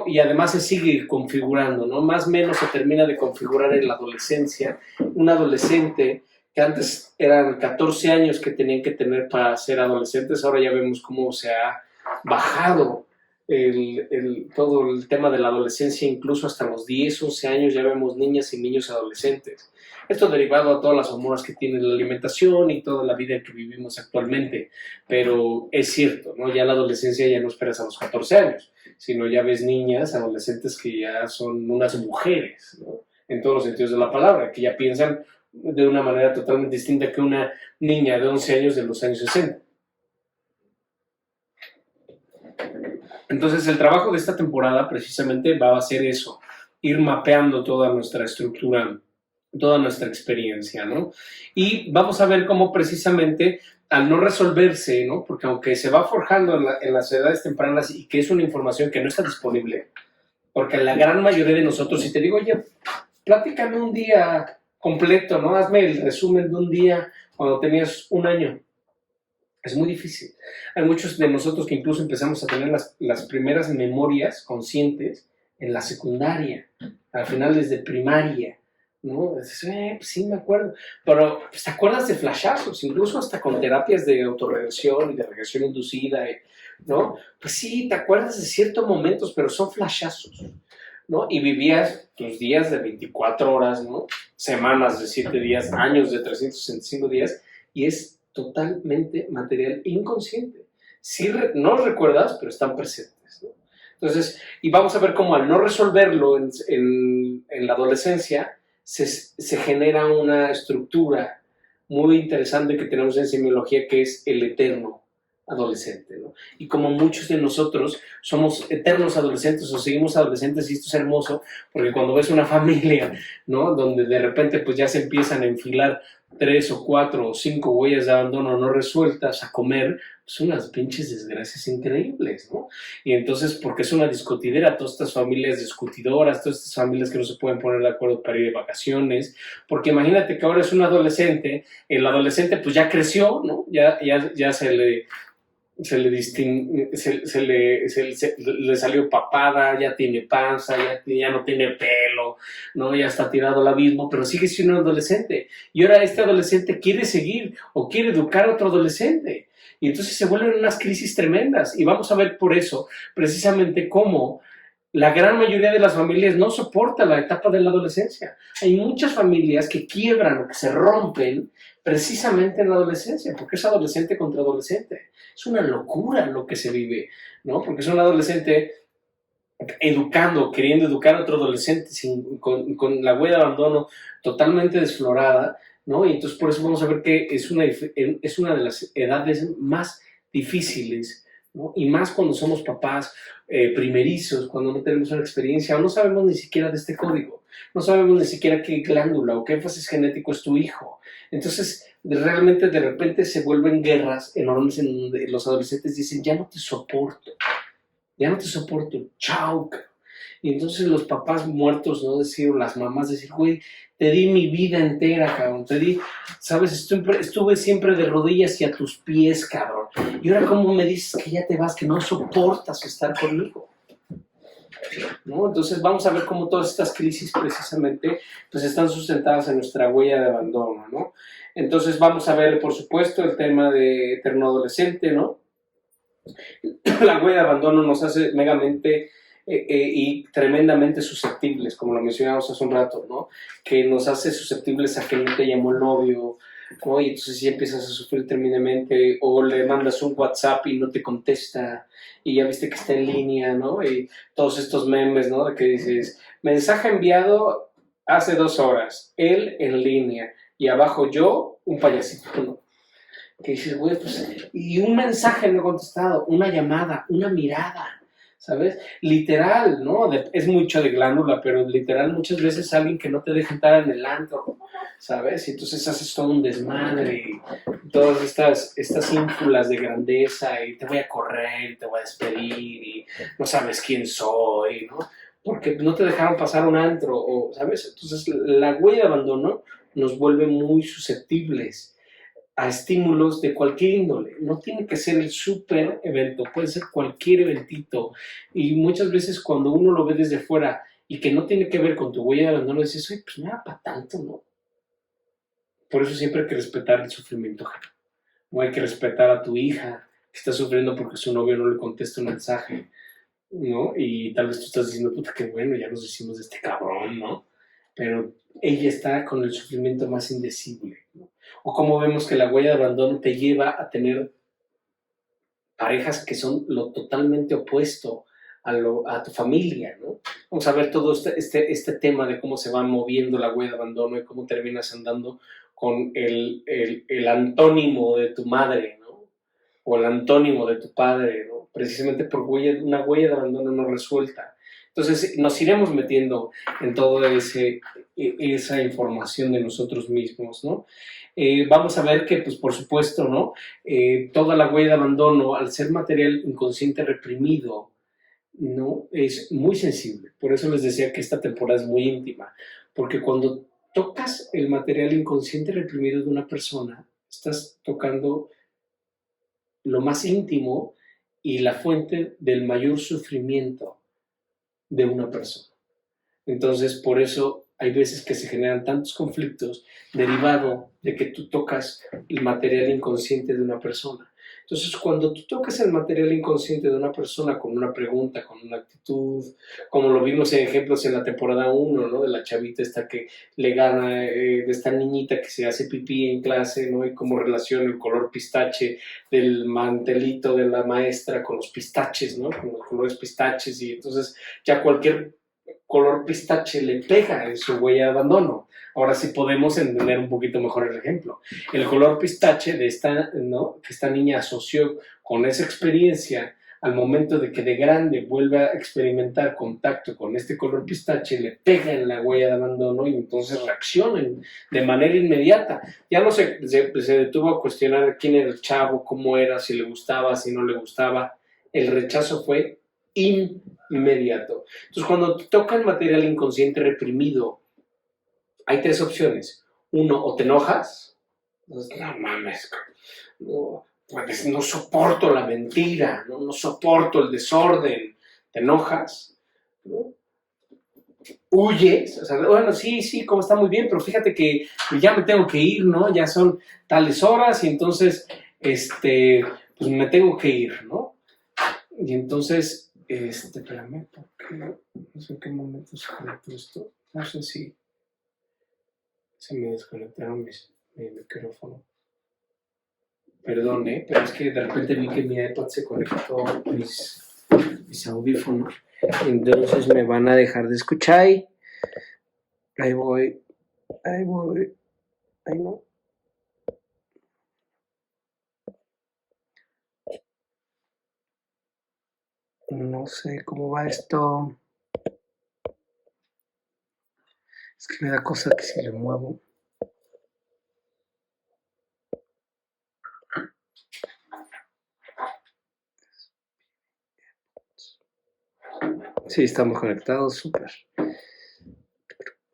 y además se sigue configurando, ¿no? Más o menos se termina de configurar en la adolescencia. Un adolescente que antes eran 14 años que tenían que tener para ser adolescentes, ahora ya vemos cómo se ha bajado todo el tema de la adolescencia, incluso hasta los 10, 11 años ya vemos niñas y niños adolescentes. Esto derivado a todas las hormonas que tiene la alimentación y toda la vida que vivimos actualmente, pero es cierto, ¿no? Ya la adolescencia ya no esperas a los 14 años, sino ya ves niñas, adolescentes que ya son unas mujeres, ¿no? En todos los sentidos de la palabra, que ya piensan de una manera totalmente distinta que una niña de 11 años de los años 60. Entonces el trabajo de esta temporada precisamente va a ser eso, ir mapeando toda nuestra estructura, toda nuestra experiencia, ¿no? Y vamos a ver cómo precisamente al no resolverse, ¿no? Porque aunque se va forjando en las edades tempranas y que es una información que no está disponible, porque la gran mayoría de nosotros, si te digo, oye, platícame un día completo, ¿no? Hazme el resumen de un día cuando tenías 1 año. Es muy difícil. Hay muchos de nosotros que incluso empezamos a tener las primeras memorias conscientes en la secundaria, al final desde primaria, ¿no? Dices, pues sí me acuerdo. Pero pues, te acuerdas de flashazos, incluso hasta con terapias de autorregresión y de regresión inducida, ¿no? Pues sí, te acuerdas de ciertos momentos, pero son flashazos, ¿no? Y vivías tus días de 24 horas, ¿no? Semanas de 7 días, años de 365 días, y es totalmente material inconsciente. Sí, no lo recuerdas, pero están presentes, ¿no? Entonces, y vamos a ver cómo al no resolverlo en la adolescencia, se genera una estructura muy interesante que tenemos en semiología, que es el eterno adolescente, ¿no? Y como muchos de nosotros somos eternos adolescentes o seguimos adolescentes, y esto es hermoso, porque cuando ves una familia, ¿no? Donde de repente pues ya se empiezan a enfilar 3 o 4 o 5 huellas de abandono no resueltas a comer, pues unas pinches desgracias increíbles, ¿no? Y entonces, porque es una discutidera, todas estas familias discutidoras, todas estas familias que no se pueden poner de acuerdo para ir de vacaciones, porque imagínate que ahora es un adolescente, el adolescente pues ya creció, ¿no? Ya se le le salió papada, ya tiene panza, ya no tiene pelo, ¿no? Ya está tirado al abismo, pero sigue siendo un adolescente. Y ahora este adolescente quiere seguir o quiere educar a otro adolescente. Y entonces se vuelven unas crisis tremendas. Y vamos a ver por eso, precisamente, cómo la gran mayoría de las familias no soporta la etapa de la adolescencia. Hay muchas familias que quiebran o que se rompen precisamente en la adolescencia, porque es adolescente contra adolescente. Es una locura lo que se vive, ¿no? Porque es un adolescente educando, queriendo educar a otro adolescente con la huella de abandono totalmente desflorada, ¿no? Y entonces por eso vamos a ver que es una de las edades más difíciles, ¿no? Y más cuando somos papás primerizos, cuando no tenemos una experiencia o no sabemos ni siquiera de este código, no sabemos ni siquiera qué glándula o qué énfasis genético es tu hijo. Entonces, realmente de repente se vuelven guerras enormes en donde los adolescentes dicen, ya no te soporto, chao. Y entonces los papás muertos, ¿no? Decir, o las mamás decir, güey, te di mi vida entera, cabrón, te di, sabes, estuve siempre de rodillas y a tus pies, cabrón. Y ahora cómo me dices que ya te vas, que no soportas estar conmigo, ¿no? Entonces vamos a ver cómo todas estas crisis precisamente pues están sustentadas en nuestra huella de abandono, ¿no? Entonces vamos a ver, por supuesto, el tema de eterno adolescente, ¿no? La huella de abandono nos hace megamente y tremendamente susceptibles, como lo mencionamos hace un rato, ¿no? Que nos hace susceptibles a que no te llamó el novio, ¿no? Y entonces ya empiezas a sufrir tremendamente, o le mandas un WhatsApp y no te contesta, y ya viste que está en línea, ¿no? Y todos estos memes, ¿no? De que dices, mensaje enviado hace 2 horas, él en línea, y abajo yo, un payasito, ¿no? Que dices, güey, pues, y un mensaje no contestado, una llamada, una mirada, ¿sabes? Literal, ¿no? Es mucho de glándula, pero literal muchas veces alguien que no te deja entrar en el antro, ¿sabes? Y entonces haces todo un desmadre, y todas estas ínfulas de grandeza, y te voy a correr, y te voy a despedir, y no sabes quién soy, ¿no? Porque no te dejaron pasar un antro, o, ¿sabes? Entonces la huella de abandono nos vuelve muy susceptibles a estímulos de cualquier índole. No tiene que ser el súper evento, puede ser cualquier eventito. Y muchas veces cuando uno lo ve desde fuera y que no tiene que ver con tu huella de abandono, dices, oye, pues no era para tanto, ¿no? Por eso siempre hay que respetar el sufrimiento ajeno. No hay que respetar a tu hija que está sufriendo porque su novio no le contesta un mensaje, ¿no? Y tal vez tú estás diciendo, puta, qué bueno, ya nos decimos de este cabrón, ¿no? Pero ella está con el sufrimiento más indecible, ¿no? O como vemos que la huella de abandono te lleva a tener parejas que son lo totalmente opuesto a tu familia, ¿no? Vamos a ver todo este tema de cómo se va moviendo la huella de abandono y cómo terminas andando con el antónimo de tu madre, ¿no? O el antónimo de tu padre, ¿no? Precisamente por una huella de abandono no resuelta. Entonces nos iremos metiendo en toda esa información de nosotros mismos, ¿no? Vamos a ver que, pues por supuesto, ¿no? Toda la huella de abandono, al ser material inconsciente reprimido, ¿no? Es muy sensible. Por eso les decía que esta temporada es muy íntima, porque cuando tocas el material inconsciente reprimido de una persona, estás tocando lo más íntimo y la fuente del mayor sufrimiento de una persona. Entonces, por eso hay veces que se generan tantos conflictos derivado de que tú tocas el material inconsciente de una persona. Entonces, cuando tú tocas el material inconsciente de una persona con una pregunta, con una actitud, como lo vimos en ejemplos en la temporada 1, ¿no? De la chavita esta que le gana, de esta niñita que se hace pipí en clase, ¿no? Y cómo relaciona el color pistache del mantelito de la maestra con los pistaches, ¿no? Con los colores pistaches, y entonces ya cualquier color pistache le pega en su huella de abandono. Ahora sí podemos entender un poquito mejor el ejemplo. El color pistache de esta, ¿no? Que esta niña asoció con esa experiencia, al momento de que de grande vuelve a experimentar contacto con este color pistache, le pega en la huella de abandono y entonces reaccionan de manera inmediata. Ya no se detuvo a cuestionar quién era el chavo, cómo era, si le gustaba, si no le gustaba. El rechazo fue inmediato. Entonces, cuando te toca el material inconsciente reprimido, hay 3 opciones. 1, o te enojas, entonces, no mames, no, pues no soporto la mentira, no soporto el desorden, te enojas, ¿no? Huyes, o sea, bueno, sí, como está muy bien, pero fíjate que ya me tengo que ir, ¿no? Ya son tales horas y entonces, pues me tengo que ir, ¿no? Y entonces, espérame, porque no sé en qué momento se conectó esto, no sé si se me desconectaron mi micrófono. Perdón, pero es que de repente vi que mi iPad se conectó a mis audífonos. Entonces me van a dejar de escuchar. Ahí voy. Ahí no. No sé cómo va esto. Es que me da cosa que si le muevo. Sí, estamos conectados, súper.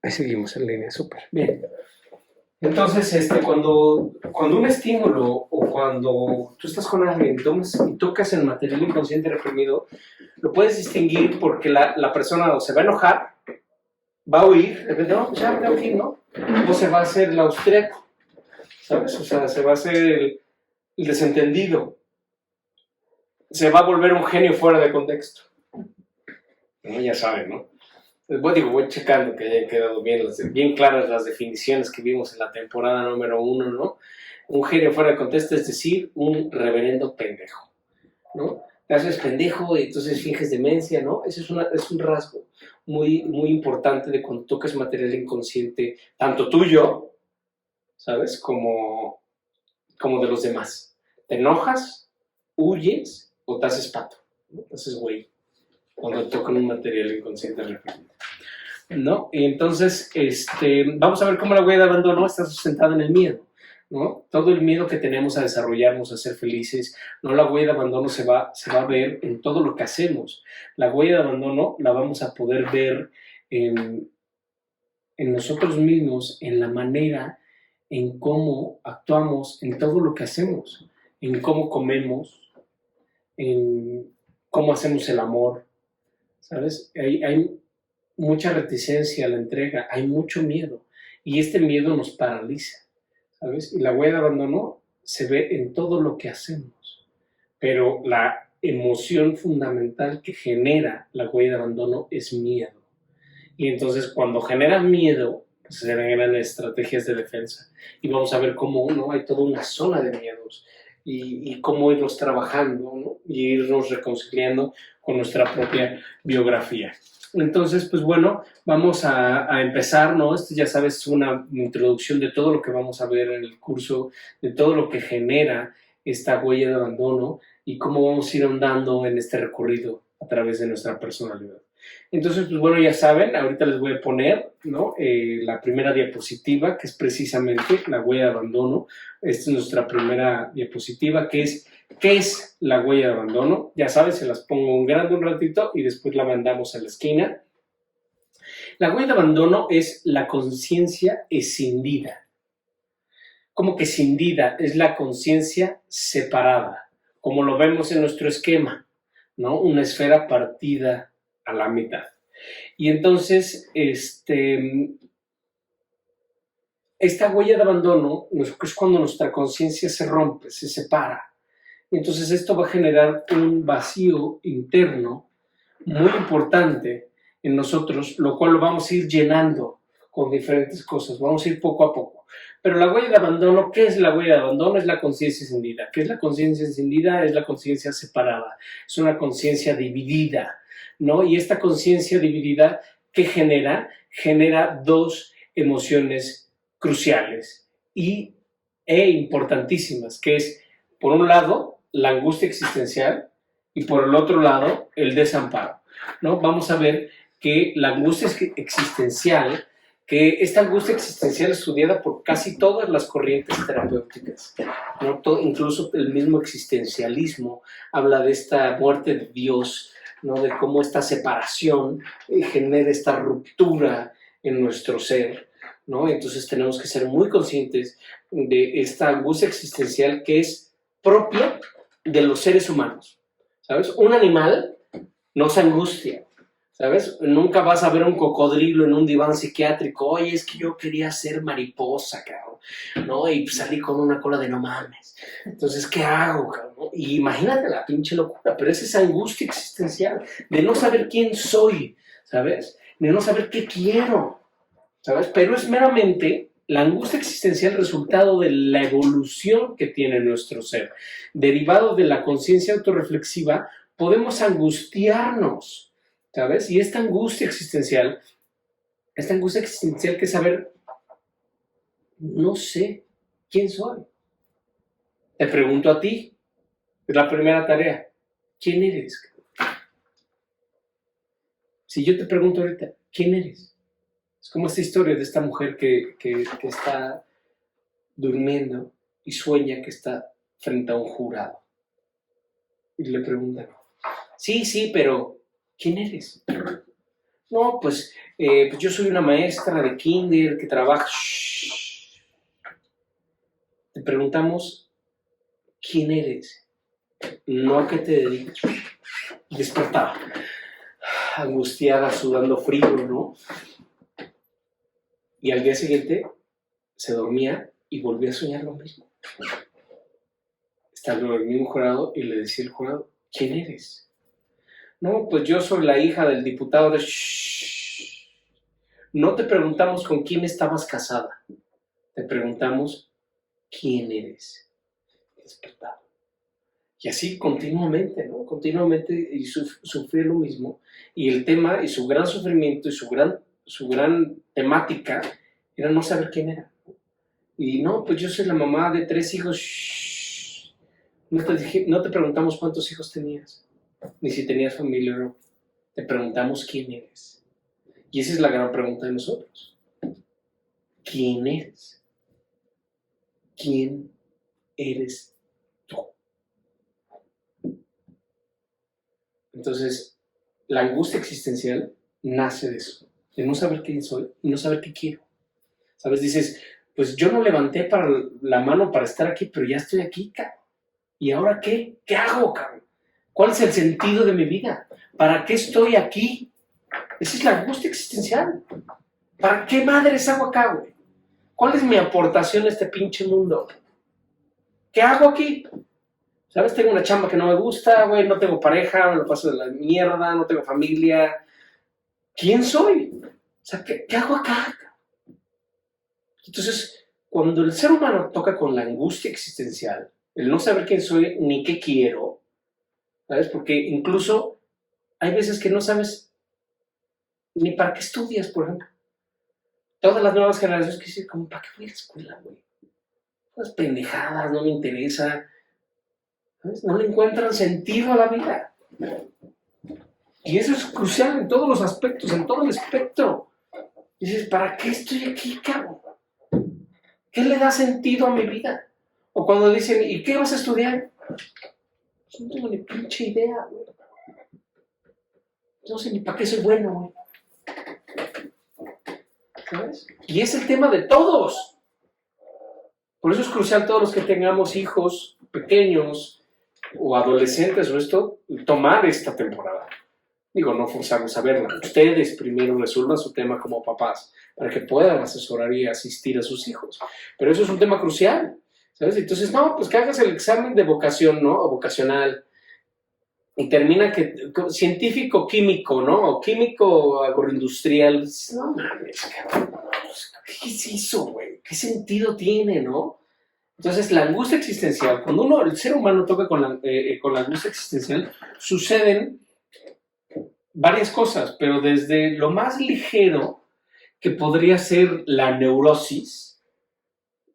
Ahí seguimos en línea, súper. Bien. Entonces, cuando un estímulo o cuando tú estás con alguien y tocas el material inconsciente reprimido, lo puedes distinguir porque la persona o se va a enojar, va a huir, de repente, no, pues ya me tengo que ir, ¿no? O se va a hacer el austríaco, ¿sabes? O sea, se va a hacer el desentendido. Se va a volver un genio fuera de contexto. Ya saben, ¿no? Voy checando que hayan quedado bien claras las definiciones que vimos en la temporada número 1, ¿no? Un genio fuera de contexto, es decir, un reverendo pendejo, ¿no? Te haces pendejo y entonces finges demencia, ¿no? Ese es un rasgo muy, muy importante de cuando tocas material inconsciente, tanto tuyo, ¿sabes? Como de los demás. Te enojas, huyes o te haces pato, ¿no? Te haces güey cuando tocan un material inconsciente reprimido, ¿no? Y entonces, vamos a ver cómo la huella de abandono está sustentada en el miedo, ¿no? Todo el miedo que tenemos a desarrollarnos, a ser felices, ¿no? La huella de abandono se va a ver en todo lo que hacemos. La huella de abandono la vamos a poder ver en nosotros mismos, en la manera, en cómo actuamos, en todo lo que hacemos, en cómo comemos, en cómo hacemos el amor, ¿sabes? Hay mucha reticencia a la entrega, hay mucho miedo y este miedo nos paraliza, ¿sabes? Y la huella de abandono se ve en todo lo que hacemos, pero la emoción fundamental que genera la huella de abandono es miedo. Y entonces cuando genera miedo, pues se generan estrategias de defensa y vamos a ver cómo, ¿no? Hay toda una zona de miedos y cómo irlos trabajando, ¿no? Y irnos reconciliando con nuestra propia biografía. Entonces, pues bueno, vamos a empezar, ¿no? Esto ya sabes, es una introducción de todo lo que vamos a ver en el curso, de todo lo que genera esta huella de abandono y cómo vamos a ir andando en este recorrido a través de nuestra personalidad. Entonces, pues bueno, ya saben, ahorita les voy a poner, ¿no? La primera diapositiva, que es precisamente la huella de abandono. Esta es nuestra primera diapositiva, que es ¿qué es la huella de abandono? Ya sabes, se las pongo en grande un ratito y después la mandamos a la esquina. La huella de abandono es la conciencia escindida. ¿Cómo que escindida? Es la conciencia separada, como lo vemos en nuestro esquema, ¿no? Una esfera partida a la mitad. Y entonces, esta huella de abandono es cuando nuestra conciencia se rompe, se separa. Entonces esto va a generar un vacío interno muy importante en nosotros, lo cual lo vamos a ir llenando con diferentes cosas, vamos a ir poco a poco. Pero la huella de abandono, ¿qué es la huella de abandono? Es la conciencia encendida. ¿Qué es la conciencia encendida? Es la conciencia separada, es una conciencia dividida, ¿no? Y esta conciencia dividida, ¿qué genera? Genera dos emociones cruciales e importantísimas, que es, por un lado, la angustia existencial y por el otro lado, el desamparo, ¿no? Vamos a ver que la angustia existencial, que esta angustia existencial es estudiada por casi todas las corrientes terapéuticas, ¿no? Incluso el mismo existencialismo habla de esta muerte de Dios, ¿no? De cómo esta separación genera esta ruptura en nuestro ser, ¿no? Entonces tenemos que ser muy conscientes de esta angustia existencial que es propia de los seres humanos, ¿sabes? Un animal no se angustia, ¿sabes? Nunca vas a ver un cocodrilo en un diván psiquiátrico. Oye, es que yo quería ser mariposa, cabrón, ¿no? Y salí con una cola de no mames. Entonces, ¿qué hago, cabrón? Y imagínate la pinche locura, pero es esa angustia existencial de no saber quién soy, ¿sabes? De no saber qué quiero, ¿sabes? Pero es meramente la angustia existencial resultado de la evolución que tiene nuestro ser. Derivado de la conciencia autorreflexiva, podemos angustiarnos, ¿sabes? Y esta angustia existencial que es saber, no sé quién soy. Te pregunto a ti, es la primera tarea, ¿quién eres? Si yo te pregunto ahorita, ¿quién eres? Es como esta historia de esta mujer que está durmiendo y sueña que está frente a un jurado. Y le preguntan, sí, pero ¿quién eres? No, pues yo soy una maestra de kinder que trabaja. Shh. Te preguntamos, ¿quién eres? No a qué te dedicas. Y despertaba, angustiada, sudando frío, ¿no? Y al día siguiente se dormía y volvía a soñar lo mismo. Estaba en el mismo jurado y le decía el jurado, ¿quién eres? No, pues yo soy la hija del diputado de... Shh. No te preguntamos con quién estabas casada. Te preguntamos quién eres. Despertado. Y así continuamente, ¿no? Continuamente y sufrir lo mismo. Y el tema y su gran sufrimiento y su gran temática era no saber quién era. Y no, pues yo soy la mamá de 3 hijos. Shh. No te preguntamos cuántos hijos tenías, ni si tenías familia o no. Te preguntamos quién eres. Y esa es la gran pregunta de nosotros. ¿Quién eres? ¿Quién eres tú? Entonces, la angustia existencial nace de eso, de no saber quién soy y no saber qué quiero. ¿Sabes? Dices, pues yo no levanté la mano para estar aquí, pero ya estoy aquí, cabrón. ¿Y ahora qué? ¿Qué hago, cabrón? ¿Cuál es el sentido de mi vida? ¿Para qué estoy aquí? Esa es la angustia existencial. ¿Para qué madres hago acá, güey? ¿Cuál es mi aportación a este pinche mundo? ¿Qué hago aquí? ¿Sabes? Tengo una chamba que no me gusta, güey, no tengo pareja, me lo paso de la mierda, no tengo familia. ¿Quién soy? O sea, ¿qué hago acá? Entonces, cuando el ser humano toca con la angustia existencial, el no saber quién soy ni qué quiero, ¿sabes? Porque incluso hay veces que no sabes ni para qué estudias, por ejemplo. Todas las nuevas generaciones que dicen, como, ¿para qué voy a la escuela, güey? Las pendejadas, no me interesa. ¿Sabes? No le encuentran sentido a la vida. Y eso es crucial en todos los aspectos, en todo el espectro. Y dices, ¿para qué estoy aquí, cabrón? ¿Qué le da sentido a mi vida? O cuando dicen, ¿y qué vas a estudiar? Pues no tengo ni pinche idea, güey. No sé ni para qué soy bueno, güey. ¿Sabes? Y es el tema de todos. Por eso es crucial todos los que tengamos hijos pequeños o adolescentes o esto, tomar esta temporada. Digo, no forzarnos a verla. Ustedes primero resuelvan su tema como papás para que puedan asesorar y asistir a sus hijos. Pero eso es un tema crucial, ¿sabes? Entonces, no, pues que hagas el examen de vocación, ¿no? O vocacional. Y termina que científico-químico, ¿no? O químico agroindustrial. No mames, cabrón. ¿Qué es eso, güey? ¿Qué sentido tiene, no? Entonces, la angustia existencial, cuando el ser humano toca con la angustia existencial, suceden varias cosas, pero desde lo más ligero, que podría ser la neurosis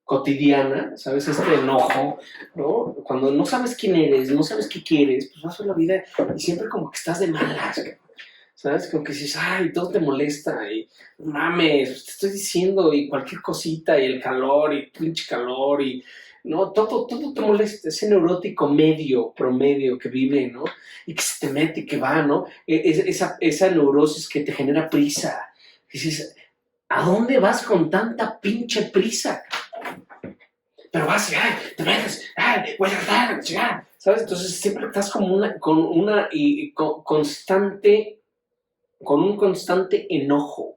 cotidiana, ¿sabes? Este enojo, ¿no? Cuando no sabes quién eres, no sabes qué quieres, pues vas por la vida y siempre como que estás de malas, ¿sabes? Como que dices, ay, todo te molesta, y mames, te estoy diciendo, y cualquier cosita, y el calor, y pinche calor, y no, todo te molesta, ese neurótico promedio que vive, ¿no? Y que se te mete y que va, ¿no? Esa neurosis que te genera prisa. Dices, ¿a dónde vas con tanta pinche prisa? pero vas y, te metes, voy a tratar, llegar, ¿sabes? Entonces siempre estás como con un constante enojo.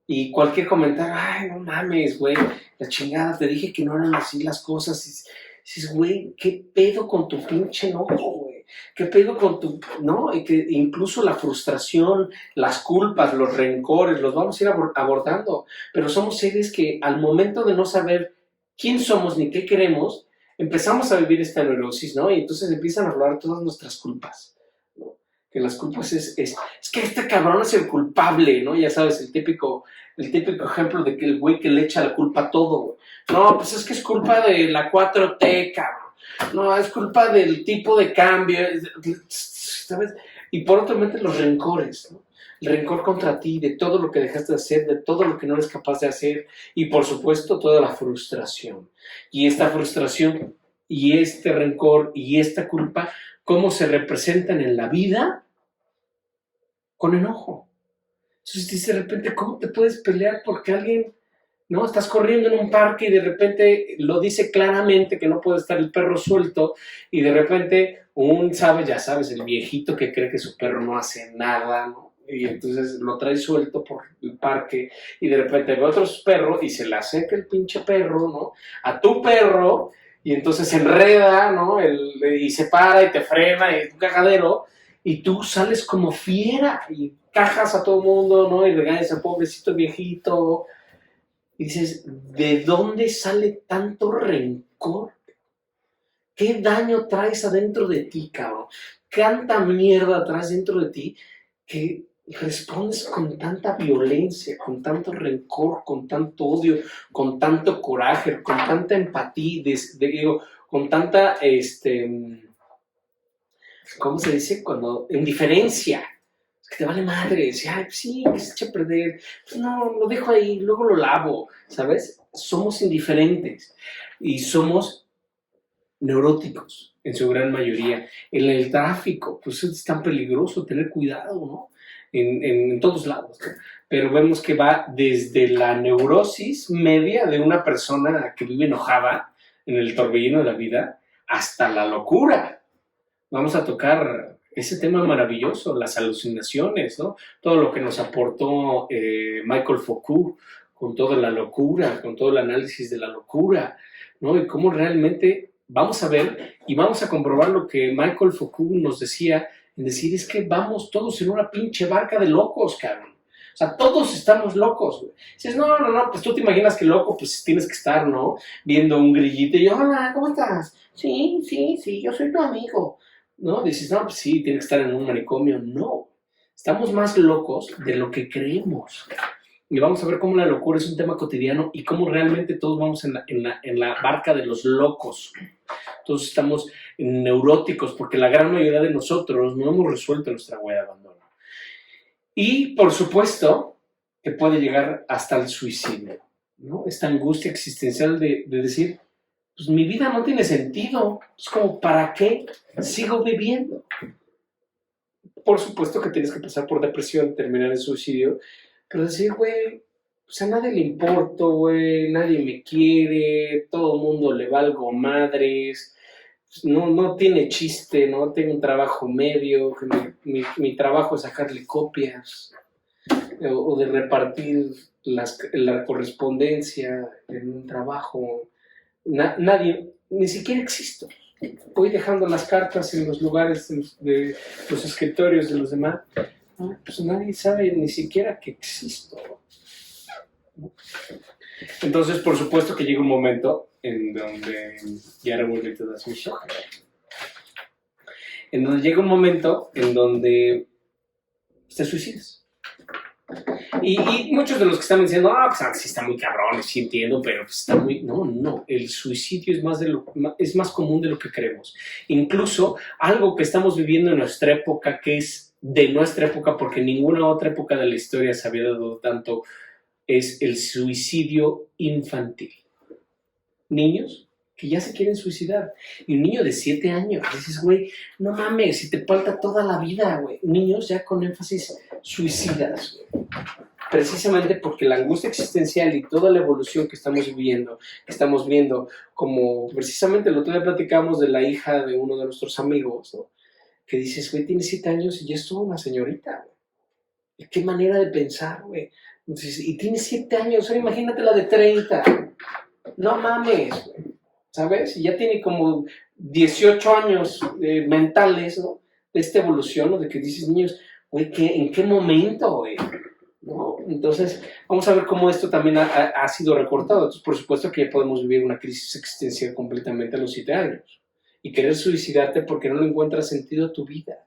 Y cualquier comentario, no mames, güey, la chingada, te dije que no eran así las cosas. Y dices, güey, ¿qué pedo con tu pinche enojo, güey? ¿Qué pedo con tu, no? Y que incluso la frustración, las culpas, los rencores, los vamos a ir abordando. Pero somos seres que al momento de no saber quién somos ni qué queremos, empezamos a vivir esta neurosis, ¿no? Y entonces empiezan a hablar todas nuestras culpas, ¿no? Que las culpas es que este cabrón es el culpable, ¿no? Ya sabes, el típico ejemplo de que el güey que le echa la culpa a todo, güey. No, pues es que es culpa de la 4T, cabrón. No, es culpa del tipo de cambio, ¿sabes? Y por otra parte los rencores, ¿no? El rencor contra ti, de todo lo que dejaste de hacer, de todo lo que no eres capaz de hacer y por supuesto toda la frustración. Y esta frustración y este rencor y esta culpa, ¿cómo se representan en la vida? Con enojo. Entonces de repente, ¿cómo te puedes pelear porque alguien, no? Estás corriendo en un parque y de repente lo dice claramente que no puede estar el perro suelto y de repente ya sabes, el viejito que cree que su perro no hace nada, ¿no? Y entonces lo trae suelto por el parque y de repente ve otro perro y se le acerca el pinche perro, ¿no? A tu perro y entonces se enreda, ¿no? Y se para y te frena y es un cagadero y tú sales como fiera y cajas a todo el mundo, ¿no? Y regañas al pobrecito viejito. Y dices, ¿de dónde sale tanto rencor? ¿Qué daño traes adentro de ti, cabrón? ¿Cuánta mierda traes dentro de ti que respondes con tanta violencia, con tanto rencor, con tanto odio, con tanto coraje, con tanta empatía, con tanta, ¿cómo se dice? Indiferencia. Que te vale madre, decía, ay, sí, que se eche a perder, pues no, lo dejo ahí, luego lo lavo, ¿sabes? Somos indiferentes y somos neuróticos en su gran mayoría. En el tráfico, pues es tan peligroso tener cuidado, ¿no? En todos lados, ¿no? Pero vemos que va desde la neurosis media de una persona que vive enojada en el torbellino de la vida hasta la locura. Vamos a tocar ese tema maravilloso, las alucinaciones, ¿no? Todo lo que nos aportó Michael Foucault con toda la locura, con todo el análisis de la locura, ¿no? Y cómo realmente vamos a ver y vamos a comprobar lo que Michael Foucault nos decía, en decir, es que vamos todos en una pinche barca de locos, cabrón. O sea, todos estamos locos, güey. Dices, no, pues tú te imaginas que loco, pues tienes que estar, ¿no? Viendo un grillito y, hola, ¿cómo estás? Sí, yo soy tu amigo. ¿No? Dices, no, pues sí, tiene que estar en un manicomio. No, estamos más locos de lo que creemos. Y vamos a ver cómo la locura es un tema cotidiano y cómo realmente todos vamos en la barca de los locos. Todos estamos neuróticos porque la gran mayoría de nosotros no hemos resuelto nuestra huella de abandono. Y, por supuesto, que puede llegar hasta el suicidio, ¿no? Esta angustia existencial de decir, pues mi vida no tiene sentido. Es como, ¿para qué sigo viviendo? Por supuesto que tienes que pasar por depresión, terminar en suicidio, pero decir, güey, pues a nadie le importo, güey, nadie me quiere, todo el mundo le valgo madres, pues no tiene chiste, ¿no? Tengo un trabajo medio, que mi trabajo es sacarle copias o de repartir la correspondencia en un trabajo. Nadie, ni siquiera existo. Voy dejando las cartas en los lugares de los escritorios de los demás. No, pues nadie sabe ni siquiera que existo. Entonces, por supuesto que llega un momento en donde ya revuelve todas mis hojas. En donde llega un momento en donde te suicidas. Y muchos de los que están diciendo, pues sí está muy cabrón, sí entiendo, pero pues está muy... No, el suicidio es más común de lo que creemos. Incluso algo que estamos viviendo en nuestra época, que es de nuestra época, porque ninguna otra época de la historia se había dado tanto, es el suicidio infantil. Niños que ya se quieren suicidar. Y un niño de 7 años, dices, güey, no mames, si te falta toda la vida, güey. Niños ya con énfasis suicidas, güey. precisamente porque la angustia existencial y toda la evolución que estamos viendo, como precisamente el otro día platicamos de la hija de uno de nuestros amigos, ¿no? Que dices, güey, tiene 7 años y ya es toda una señorita, güey. ¿Qué manera de pensar, güey? Entonces, y tiene 7 años, ahora imagínate la de 30. No mames, güey, ¿sabes? Y ya tiene como 18 años mentales, ¿no? De esta evolución, ¿no? De que dices, niños, güey, ¿en qué momento, güey? ¿No? Entonces, vamos a ver cómo esto también ha sido recortado. Entonces, por supuesto que ya podemos vivir una crisis existencial completamente a los 7 años. Y querer suicidarte porque no le encuentras sentido a tu vida.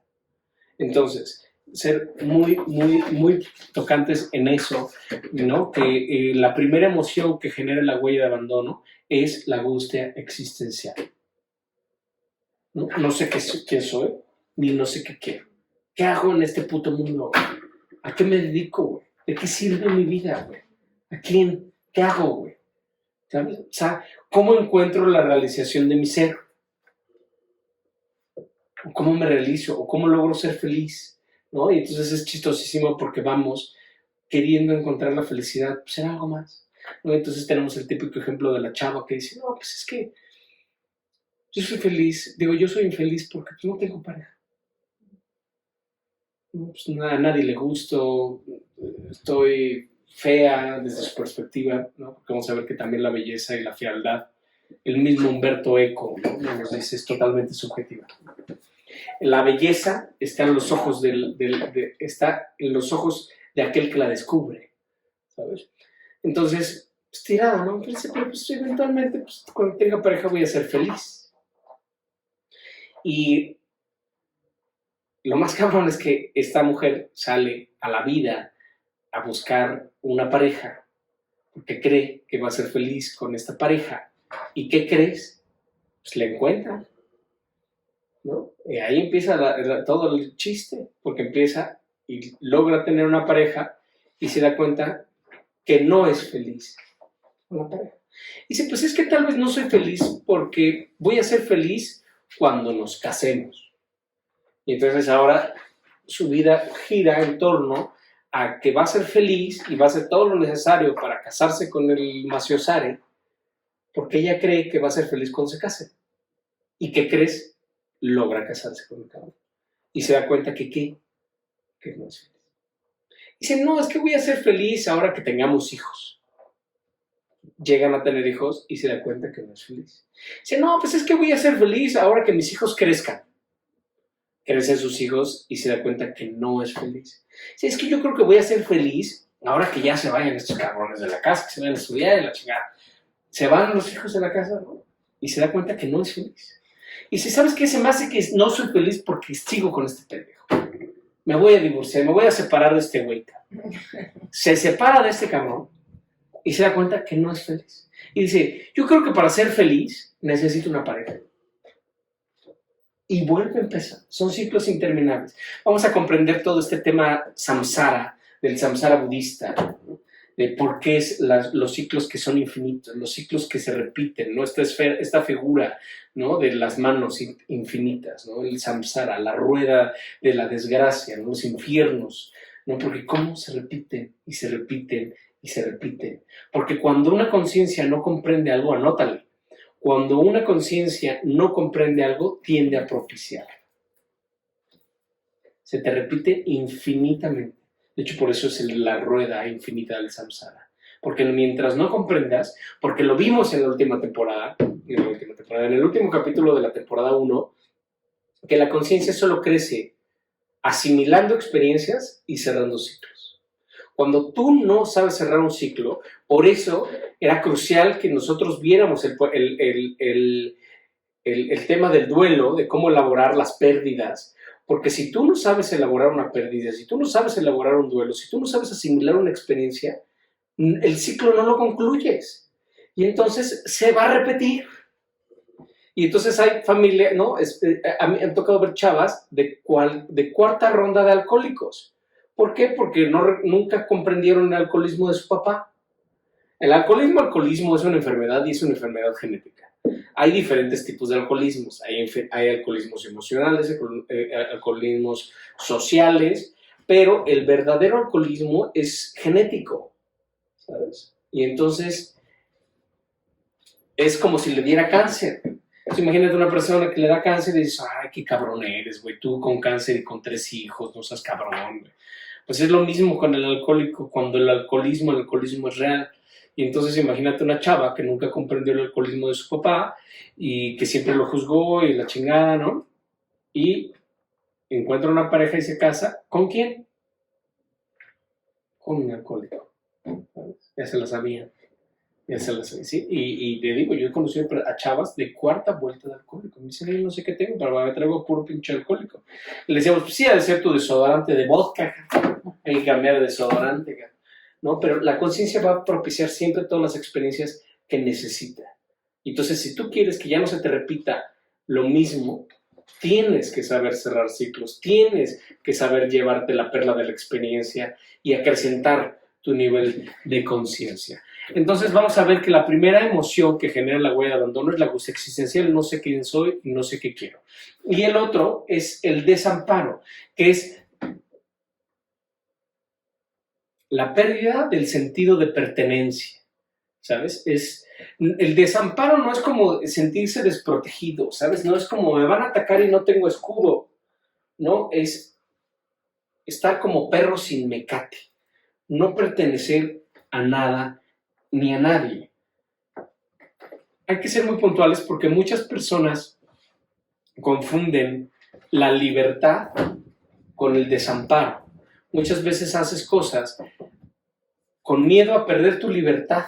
Entonces, ser muy, muy, muy tocantes en eso, ¿no? Que la primera emoción que genera la huella de abandono es la angustia existencial. No sé quién soy, ni no sé qué quiero. ¿Qué hago en este puto mundo? ¿A qué me dedico, güey? ¿De qué sirve mi vida, güey? ¿A quién? ¿Qué hago, güey? ¿Sabes? O sea, ¿cómo encuentro la realización de mi ser? ¿O cómo me realizo? ¿O cómo logro ser feliz? ¿No? Y entonces es chistosísimo porque vamos queriendo encontrar la felicidad, pues en algo más, ¿no? Entonces tenemos el típico ejemplo de la chava que dice, no, pues es que yo soy feliz, yo soy infeliz porque pues, no tengo pareja. No, pues a nadie le gusto, estoy fea desde su perspectiva, ¿no? Porque vamos a ver que también la belleza y la fealdad, el mismo Humberto Eco, ¿no? Nos dice, es totalmente subjetiva. La belleza está en los ojos está en los ojos de aquel que la descubre, ¿sabes? Entonces, pues tirada, ¿no? Pero pues eventualmente, pues, cuando tenga pareja voy a ser feliz. Y lo más cabrón es que esta mujer sale a la vida a buscar una pareja porque cree que va a ser feliz con esta pareja. ¿Y qué crees? Pues la encuentra, ¿no? Y ahí empieza todo el chiste, porque empieza y logra tener una pareja y se da cuenta que no es feliz con la pareja. Y dice, pues es que tal vez no soy feliz porque voy a ser feliz cuando nos casemos. Y entonces ahora su vida gira en torno a que va a ser feliz y va a hacer todo lo necesario para casarse con el maciosare, porque ella cree que va a ser feliz cuando se case. ¿Y qué crees? Logra casarse con el cabrón. Y se da cuenta que no es feliz. Dice, no, es que voy a ser feliz ahora que tengamos hijos. Llegan a tener hijos y se da cuenta que no es feliz. Dice, no, pues es que voy a ser feliz ahora que mis hijos crezcan. Crecen sus hijos y se da cuenta que no es feliz. Dice, es que yo creo que voy a ser feliz ahora que ya se vayan estos cabrones de la casa, que se vayan a estudiar y la chingada. Se van los hijos de la casa, ¿no? Y se da cuenta que no es feliz. Y si sabes qué, se me hace que no soy feliz porque sigo con este pendejo. Me voy a divorciar, me voy a separar de este güey. Se separa de este cabrón y se da cuenta que no es feliz. Y dice, yo creo que para ser feliz necesito una pareja. Y vuelve a empezar. Son ciclos interminables. Vamos a comprender todo este tema samsara, del samsara budista, ¿no? De por qué es los ciclos que son infinitos, los ciclos que se repiten, ¿no? Esta figura, ¿no? De las manos infinitas, ¿no? El samsara, la rueda de la desgracia, ¿no? Los infiernos, ¿no? Porque cómo se repiten y se repiten y se repiten. Porque cuando una conciencia no comprende algo, anótale. Cuando una conciencia no comprende algo, tiende a propiciar. Se te repite infinitamente. De hecho, por eso es la rueda infinita del samsara. Porque mientras no comprendas, porque lo vimos en la última temporada, en el último capítulo de la temporada 1, que la conciencia solo crece asimilando experiencias y cerrando ciclos. Cuando tú no sabes cerrar un ciclo, por eso era crucial que nosotros viéramos el tema del duelo, de cómo elaborar las pérdidas. Porque si tú no sabes elaborar una pérdida, si tú no sabes elaborar un duelo, si tú no sabes asimilar una experiencia, el ciclo no lo concluyes. Y entonces se va a repetir. Y entonces hay familia, ¿no? A mí me han tocado ver chavas de cuarta ronda de alcohólicos. ¿Por qué? Porque nunca comprendieron el alcoholismo de su papá. El alcoholismo es una enfermedad y es una enfermedad genética. Hay diferentes tipos de alcoholismos. Hay alcoholismos emocionales, alcoholismos sociales, pero el verdadero alcoholismo es genético, ¿sabes? Y entonces es como si le diera cáncer. Entonces, imagínate una persona que le da cáncer y dices, ay, qué cabrón eres, güey, tú con cáncer y con 3 hijos, no seas cabrón, güey. Pues es lo mismo con el alcohólico, cuando el alcoholismo es real. Y entonces imagínate una chava que nunca comprendió el alcoholismo de su papá y que siempre lo juzgó y la chingada, ¿no? Y encuentra una pareja y se casa. ¿Con quién? Con un alcohólico. ¿Sabes? Ya se la sabían. Ya se las, sí, y te digo, yo he conocido a chavas de cuarta vuelta de alcohólico. Me dicen, "Ay, no sé qué tengo, pero me traigo puro pinche alcohólico". Y le decíamos, pues sí, ha de ser tu desodorante de vodka, hay que cambiar de desodorante, ¿no? Pero la conciencia va a propiciar siempre todas las experiencias que necesita. Entonces, si tú quieres que ya no se te repita lo mismo, tienes que saber cerrar ciclos, tienes que saber llevarte la perla de la experiencia y acrecentar tu nivel de conciencia. Entonces vamos a ver que la primera emoción que genera la huella de abandono es la angustia existencial, no sé quién soy y no sé qué quiero. Y el otro es el desamparo, que es la pérdida del sentido de pertenencia, ¿sabes? El desamparo no es como sentirse desprotegido, ¿sabes? No es como me van a atacar y no tengo escudo, ¿no? Es estar como perro sin mecate, no pertenecer a nada ni a nadie. Hay que ser muy puntuales porque muchas personas confunden la libertad con el desamparo. Muchas veces haces cosas con miedo a perder tu libertad,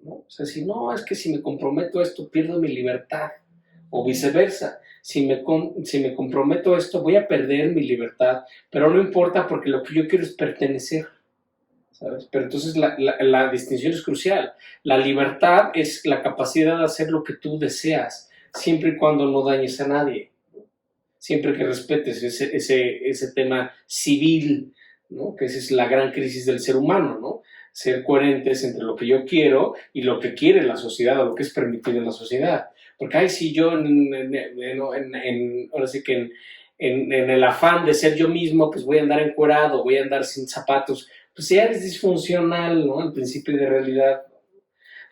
¿no? O sea, si no, es que si me comprometo a esto, pierdo mi libertad. O viceversa, si me comprometo a esto, voy a perder mi libertad. Pero no importa porque lo que yo quiero es pertenecer, ¿sabes? Pero entonces la distinción es crucial. La libertad es la capacidad de hacer lo que tú deseas, siempre y cuando no dañes a nadie. Siempre que respetes ese tema civil, ¿no? Que esa es la gran crisis del ser humano, ¿no? Ser coherentes entre lo que yo quiero y lo que quiere la sociedad o lo que es permitido en la sociedad. Porque, ay, si yo, ahora sí que en el afán de ser yo mismo, pues voy a andar encuerado, voy a andar sin zapatos, pues ya eres disfuncional, ¿no? El principio de realidad.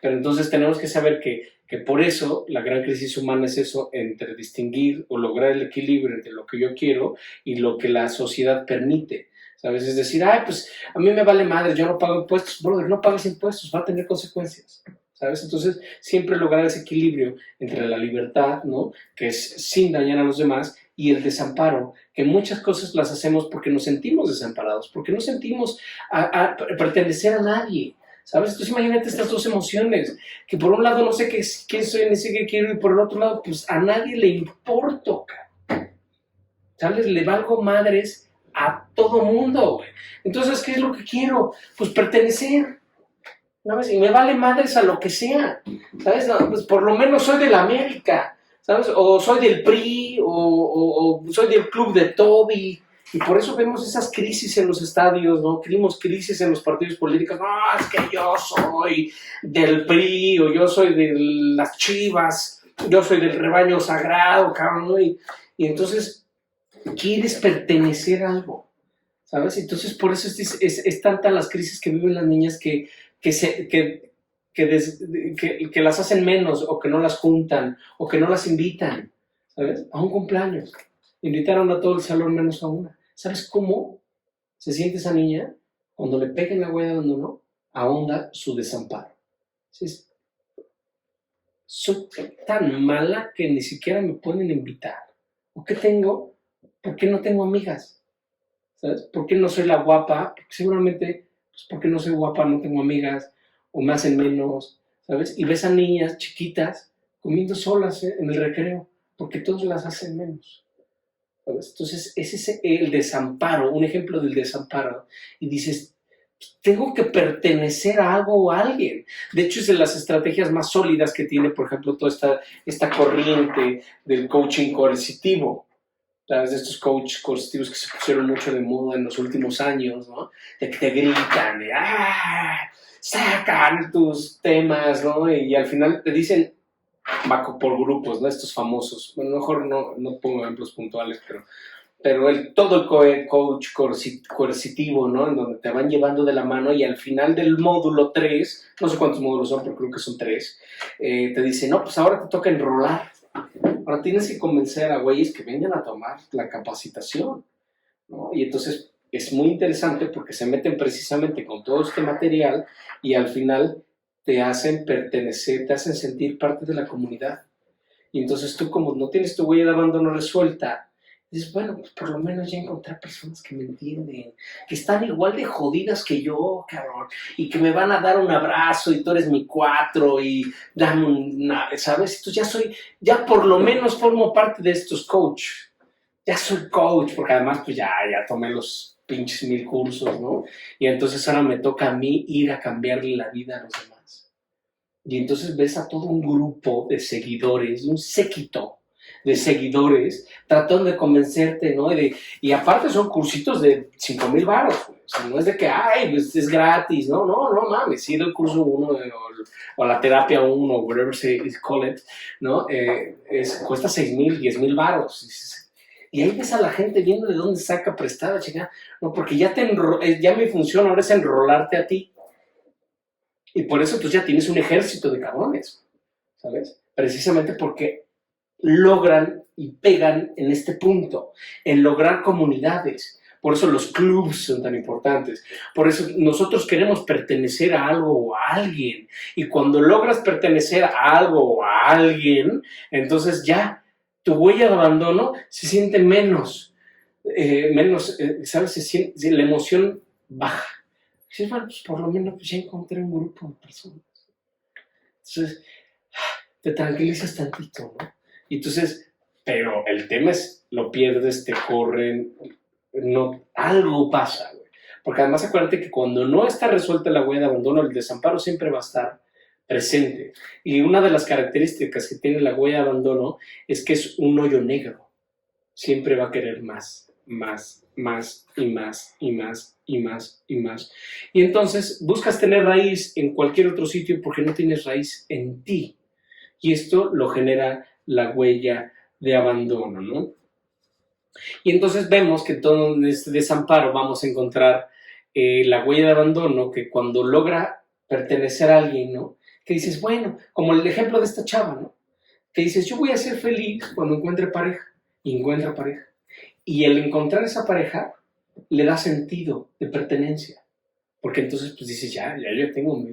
Pero entonces tenemos que saber que por eso la gran crisis humana es eso, entre distinguir o lograr el equilibrio entre lo que yo quiero y lo que la sociedad permite, ¿sabes? Es decir, ay, pues a mí me vale madre, yo no pago impuestos. Brother, no pagues impuestos, va a tener consecuencias, ¿sabes? Entonces, siempre lograr ese equilibrio entre la libertad, ¿no? Que es sin dañar a los demás, y el desamparo, que muchas cosas las hacemos porque nos sentimos desamparados, porque no sentimos a pertenecer a nadie, ¿sabes? Entonces imagínate estas dos emociones, que por un lado no sé qué soy ni sé qué quiero, y por el otro lado, pues a nadie le importo, ¿sabes? Le valgo madres a todo mundo, güey. Entonces, ¿qué es lo que quiero? Pues pertenecer, ¿sabes? Y me vale madres a lo que sea, ¿sabes? No, pues por lo menos soy de la América, ¿sabes? O soy del PRI, o soy del club de Toby. Y por eso vemos esas crisis en los estadios, ¿no? Vimos crisis en los partidos políticos. No, es que yo soy del PRI, o yo soy de las Chivas, yo soy del rebaño sagrado, cabrón, ¿no? Y entonces quieres pertenecer a algo, ¿sabes? Entonces por eso es tanta las crisis que viven las niñas que las hacen menos, o que no las juntan, o que no las invitan, ¿sabes? A un cumpleaños. Invitaron a todo el salón menos a una. ¿Sabes cómo se siente esa niña? Cuando le peguen la huella de abandono, ahonda su desamparo. ¿Sí? Soy tan mala que ni siquiera me pueden invitar. ¿O qué tengo? ¿Por qué no tengo amigas? ¿Sabes? ¿Por qué no soy la guapa? Porque seguramente, pues porque no soy guapa, no tengo amigas, o me hacen menos, ¿sabes? Y ves a niñas chiquitas comiendo solas en el recreo, porque todos las hacen menos, ¿sabes? Entonces, ese es el desamparo, un ejemplo del desamparo. Y dices, tengo que pertenecer a algo o a alguien. De hecho, es de las estrategias más sólidas que tiene, por ejemplo, toda esta corriente del coaching coercitivo. ¿Sabes? De estos coaches coercitivos que se pusieron mucho de moda en los últimos años, ¿no? De que te gritan, sacan tus temas, ¿no? Y al final te dicen, va por grupos, ¿no? Estos famosos. Bueno, mejor no pongo ejemplos puntuales, pero pero todo el coach coercitivo, ¿no? En donde te van llevando de la mano y al final del módulo 3, no sé cuántos módulos son, pero creo que son 3, te dice, no, pues ahora te toca enrolar. Ahora tienes que convencer a güeyes que vengan a tomar la capacitación, ¿no? Y entonces es muy interesante porque se meten precisamente con todo este material y al final te hacen pertenecer, te hacen sentir parte de la comunidad. Y entonces tú, como no tienes tu huella de abandono resuelta, dices, bueno, pues por lo menos ya encontré personas que me entienden, que están igual de jodidas que yo, cabrón, y que me van a dar un abrazo y tú eres mi 4 y dame una, ¿sabes? Entonces ya por lo menos formo parte de estos coach. Ya soy coach, porque además pues ya tomé los pinches 1000 cursos, ¿no? Y entonces ahora me toca a mí ir a cambiarle la vida a los demás. Y entonces ves a todo un grupo de seguidores, un séquito de seguidores, tratando de convencerte, ¿no? Y aparte son cursitos de 5,000 varos, güey. O sea, no es de que, ay, pues es gratis, no mames, si el curso 1 o la terapia 1, whatever se call it, ¿no? Cuesta 6,000, 10,000 varos. Y ahí ves a la gente viendo de dónde saca prestada, chica, no, porque ya mi función ahora es enrolarte a ti. Y por eso pues ya tienes un ejército de cabrones, ¿sabes? Precisamente porque logran y pegan en este punto, en lograr comunidades. Por eso los clubs son tan importantes. Por eso nosotros queremos pertenecer a algo o a alguien. Y cuando logras pertenecer a algo o a alguien, entonces ya tu huella de abandono se siente menos, ¿sabes? La emoción baja. Dices, bueno, pues por lo menos pues, ya encontré un grupo de personas. Entonces, te tranquilizas tantito, ¿no? Y entonces, pero el tema es, lo pierdes, te corren, no, algo pasa, güey. Porque además acuérdate que cuando no está resuelta la huella de abandono, el desamparo siempre va a estar presente. Y una de las características que tiene la huella de abandono es que es un hoyo negro. Siempre va a querer más, más, más y más y más y más y más. Y entonces buscas tener raíz en cualquier otro sitio porque no tienes raíz en ti. Y esto lo genera la huella de abandono, ¿no? Y entonces vemos que todo en este desamparo vamos a encontrar la huella de abandono que cuando logra pertenecer a alguien, ¿no? Que dices, bueno, como el ejemplo de esta chava, ¿no? Que dices, yo voy a ser feliz cuando encuentre pareja. Y encuentra pareja. Y el encontrar esa pareja le da sentido de pertenencia. Porque entonces pues dices, ya yo tengo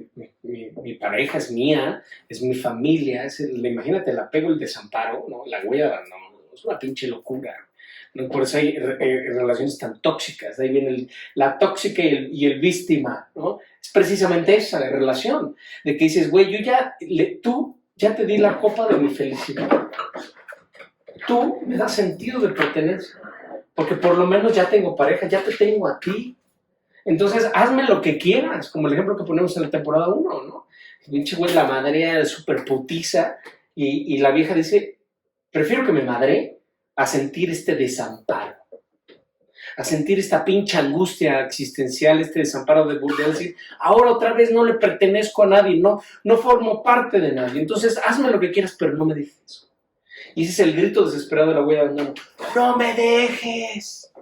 mi pareja, es mía, es mi familia, imagínate el apego, el desamparo, ¿no? La huella de abandono, es una pinche locura, ¿no? Por eso hay relaciones tan tóxicas, de ahí viene la tóxica y el víctima, ¿no? Es precisamente esa la relación, de que dices, güey, tú ya te di la copa de mi felicidad, tú me das sentido de pertenencia, porque por lo menos ya tengo pareja, ya te tengo a ti. Entonces, hazme lo que quieras, como el ejemplo que ponemos en la temporada 1, ¿no? Pinche güey, la madrea súper putiza y la vieja dice, prefiero que me madre a sentir este desamparo, a sentir esta pinche angustia existencial, este desamparo de decir, ahora otra vez no le pertenezco a nadie, no formo parte de nadie, entonces hazme lo que quieras, pero no me dejes. Y ese es el grito desesperado de la huella de abandono, ¡no me dejes!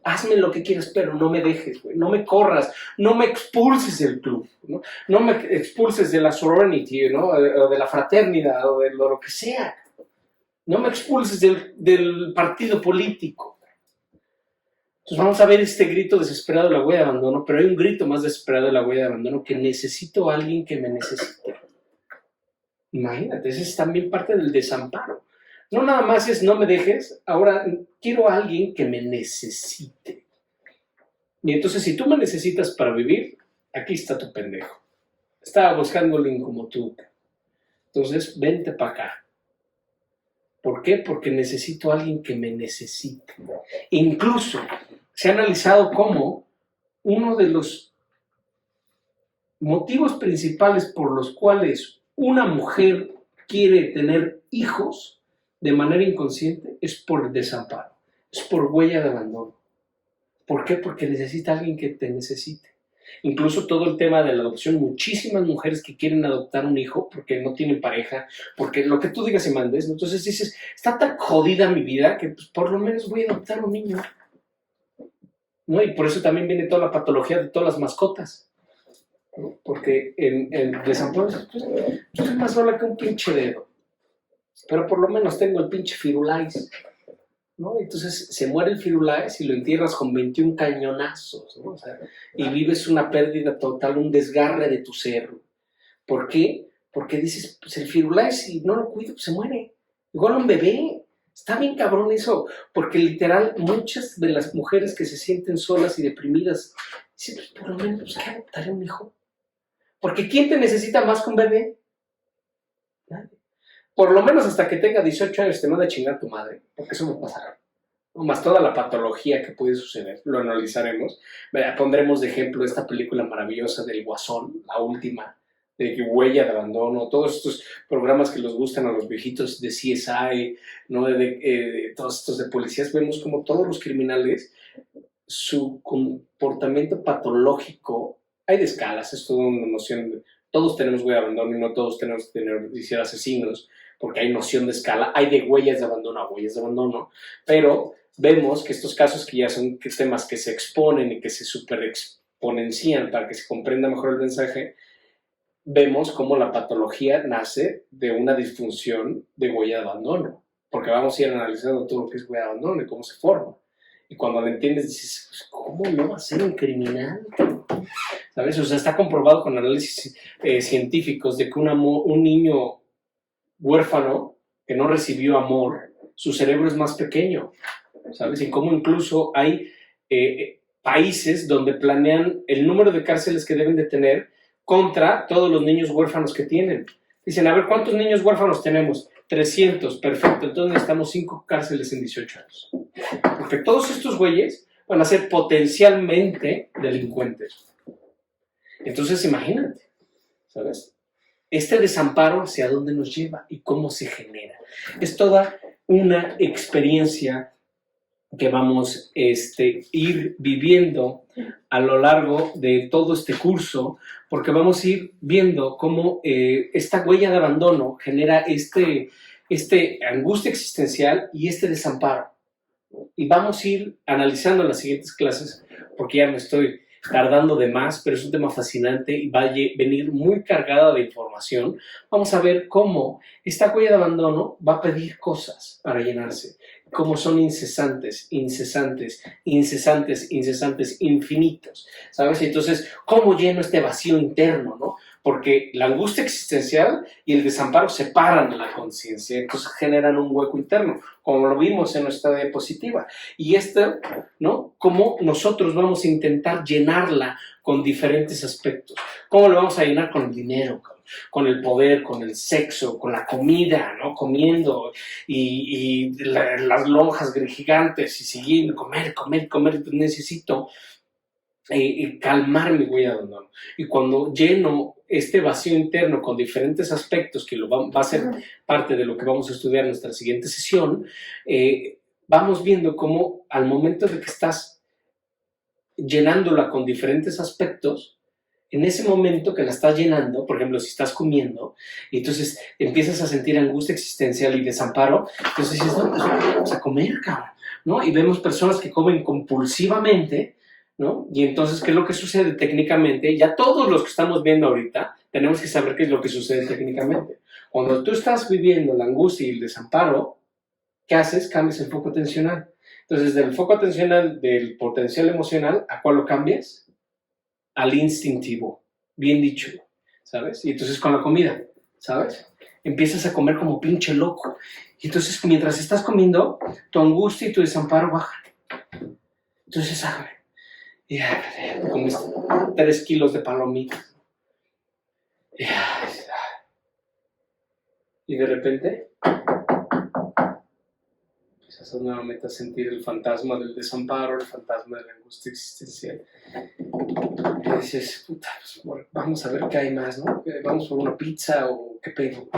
Hazme lo que quieras, pero no me dejes, güey. No me corras, no me expulses del club, ¿no? No me expulses de la sorority, ¿no? O de la fraternidad, o de lo que sea. No me expulses del partido político. Entonces vamos a ver este grito desesperado de la huella de abandono, pero hay un grito más desesperado de la huella de abandono, que necesito a alguien que me necesite. Imagínate, ese es también parte del desamparo. No nada más es no me dejes, ahora quiero a alguien que me necesite. Y entonces si tú me necesitas para vivir, aquí está tu pendejo. Estaba buscando a alguien como tú. Entonces vente para acá. ¿Por qué? Porque necesito a alguien que me necesite. Incluso se ha analizado cómo uno de los motivos principales por los cuales una mujer quiere tener hijos de manera inconsciente es por desamparo, es por huella de abandono. ¿Por qué? Porque necesita a alguien que te necesite. Incluso todo el tema de la adopción, muchísimas mujeres que quieren adoptar un hijo porque no tienen pareja, porque lo que tú digas y mandes, ¿no? Entonces dices, está tan jodida mi vida que pues, por lo menos voy a adoptar un niño, ¿no? Y por eso también viene toda la patología de todas las mascotas, ¿no? Porque en desamparo, pues, yo soy más sola que un pinche dedo, pero por lo menos tengo el pinche Firulais, ¿no? Entonces se muere el Firulais y lo entierras con 21 cañonazos, ¿no? O sea, y vives una pérdida total, un desgarre de tu ser. ¿Por qué? Porque dices, pues el Firulais, si no lo cuido, pues se muere. Igual un bebé. Está bien cabrón eso, porque literal muchas de las mujeres que se sienten solas y deprimidas dicen, pues por lo menos, pues, ¿qué adoptaré un hijo? Porque ¿quién te necesita más que un bebé? Nadie. Por lo menos hasta que tenga 18 años te manda a chingar a tu madre, porque eso me pasará. Más toda la patología que puede suceder, lo analizaremos. Pondremos de ejemplo esta película maravillosa del Guasón, la última, de Huella de Abandono, todos estos programas que les gustan a los viejitos de CSI, ¿no? Todos estos de policías, vemos como todos los criminales, su comportamiento patológico, hay de escalas, es toda una noción, todos tenemos huella de abandono y no todos tenemos que ser asesinos, porque hay noción de escala, hay de huellas de abandono a huellas de abandono, pero vemos que estos casos que ya son temas que se exponen y que se super exponencian para que se comprenda mejor el mensaje, vemos cómo la patología nace de una disfunción de huella de abandono, porque vamos a ir analizando todo lo que es huella de abandono y cómo se forma. Y cuando lo entiendes dices, pues, ¿cómo no va a ser un criminal? ¿Sabes? O sea, está comprobado con análisis científicos de que un niño huérfano que no recibió amor, su cerebro es más pequeño, ¿sabes? Y cómo incluso hay países donde planean el número de cárceles que deben de tener contra todos los niños huérfanos que tienen. Dicen, a ver, ¿cuántos niños huérfanos tenemos? 300, perfecto, entonces necesitamos 5 cárceles en 18 años. Porque todos estos güeyes van a ser potencialmente delincuentes. Entonces, imagínate, ¿sabes? Este desamparo, ¿hacia dónde nos lleva y cómo se genera? Es toda una experiencia que vamos ir viviendo a lo largo de todo este curso, porque vamos a ir viendo cómo esta huella de abandono genera angustia existencial y este desamparo. Y vamos a ir analizando en las siguientes clases, porque ya me estoy tardando de más, pero es un tema fascinante y va a venir muy cargada de información. Vamos a ver cómo esta huella de abandono va a pedir cosas para llenarse, cómo son incesantes, infinitos, ¿sabes? Entonces, ¿cómo lleno este vacío interno, no? Porque la angustia existencial y el desamparo separan la conciencia, entonces generan un hueco interno, como lo vimos en nuestra diapositiva. Y esto, ¿no? Cómo nosotros vamos a intentar llenarla con diferentes aspectos. ¿Cómo lo vamos a llenar? Con el dinero, con el poder, con el sexo, con la comida, ¿no? Comiendo y las lonjas gigantes y siguiendo, comer. Necesito calmar mi huella de abandono. Y cuando lleno este vacío interno con diferentes aspectos, que va a ser parte de lo que vamos a estudiar en nuestra siguiente sesión, vamos viendo cómo al momento de que estás llenándola con diferentes aspectos, en ese momento que la estás llenando, por ejemplo, si estás comiendo, y entonces empiezas a sentir angustia existencial y desamparo, entonces dices, no, pues vamos a comer, cabrón, ¿no? Y vemos personas que comen compulsivamente, ¿no? Y entonces, ¿qué es lo que sucede técnicamente? Ya todos los que estamos viendo ahorita tenemos que saber qué es lo que sucede técnicamente. Cuando tú estás viviendo la angustia y el desamparo, ¿qué haces? Cambias el foco atencional. Entonces, del foco atencional, del potencial emocional, ¿a cuál lo cambias? Al instintivo. Bien dicho, ¿sabes? Y entonces con la comida, ¿sabes? Empiezas a comer como pinche loco. Y entonces, mientras estás comiendo, tu angustia y tu desamparo bajan. Entonces, ya, te comes 3 kilos de palomitas. Y de repente empiezas nuevamente a sentir el fantasma del desamparo, el fantasma de la angustia existencial. Y dices, puta, pues, vamos a ver qué hay más, ¿no? Vamos por una pizza o qué pedo,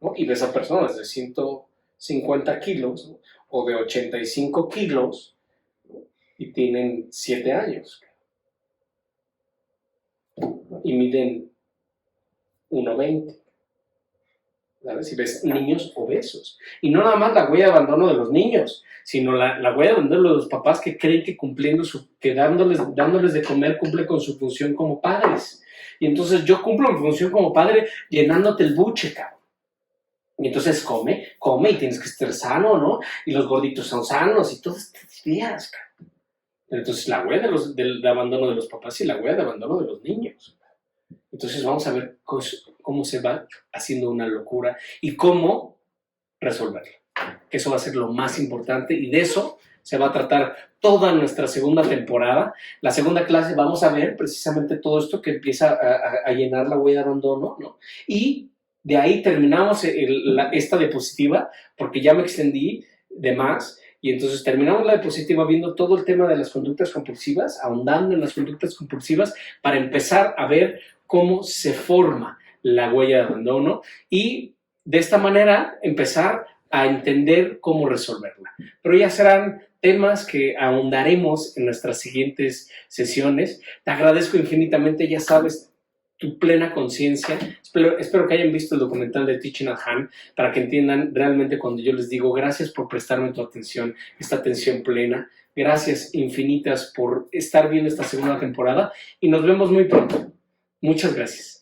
¿no? Y ves a personas de 150 kilos, ¿no? O de 85 kilos, ¿no? Y tienen 7 años. y miden 1,20. ¿Sabes? Si ves niños obesos. Y no nada más la huella de abandono de los niños, sino la huella de abandono de los papás que creen que que dándoles de comer cumple con su función como padres. Y entonces yo cumplo mi función como padre llenándote el buche, cabrón. Y entonces come y tienes que estar sano, ¿no? Y los gorditos son sanos y todas estas ideas, cabrón. Entonces la huella de abandono de los papás y la huella de abandono de los niños. Entonces vamos a ver cómo se va haciendo una locura y cómo resolverlo. Que eso va a ser lo más importante y de eso se va a tratar toda nuestra segunda temporada. La segunda clase vamos a ver precisamente todo esto que empieza a llenar la huella de abandono, ¿no? Y de ahí terminamos esta diapositiva porque ya me extendí de más. Y entonces terminamos la diapositiva viendo todo el tema de las conductas compulsivas, ahondando en las conductas compulsivas para empezar a ver cómo se forma la huella de abandono y de esta manera empezar a entender cómo resolverla. Pero ya serán temas que ahondaremos en nuestras siguientes sesiones. Te agradezco infinitamente, ya sabes, tu plena conciencia. Espero que hayan visto el documental de Thich Nhat Hanh para que entiendan realmente cuando yo les digo gracias por prestarme tu atención, esta atención plena. Gracias infinitas por estar viendo esta segunda temporada y nos vemos muy pronto. Muchas gracias.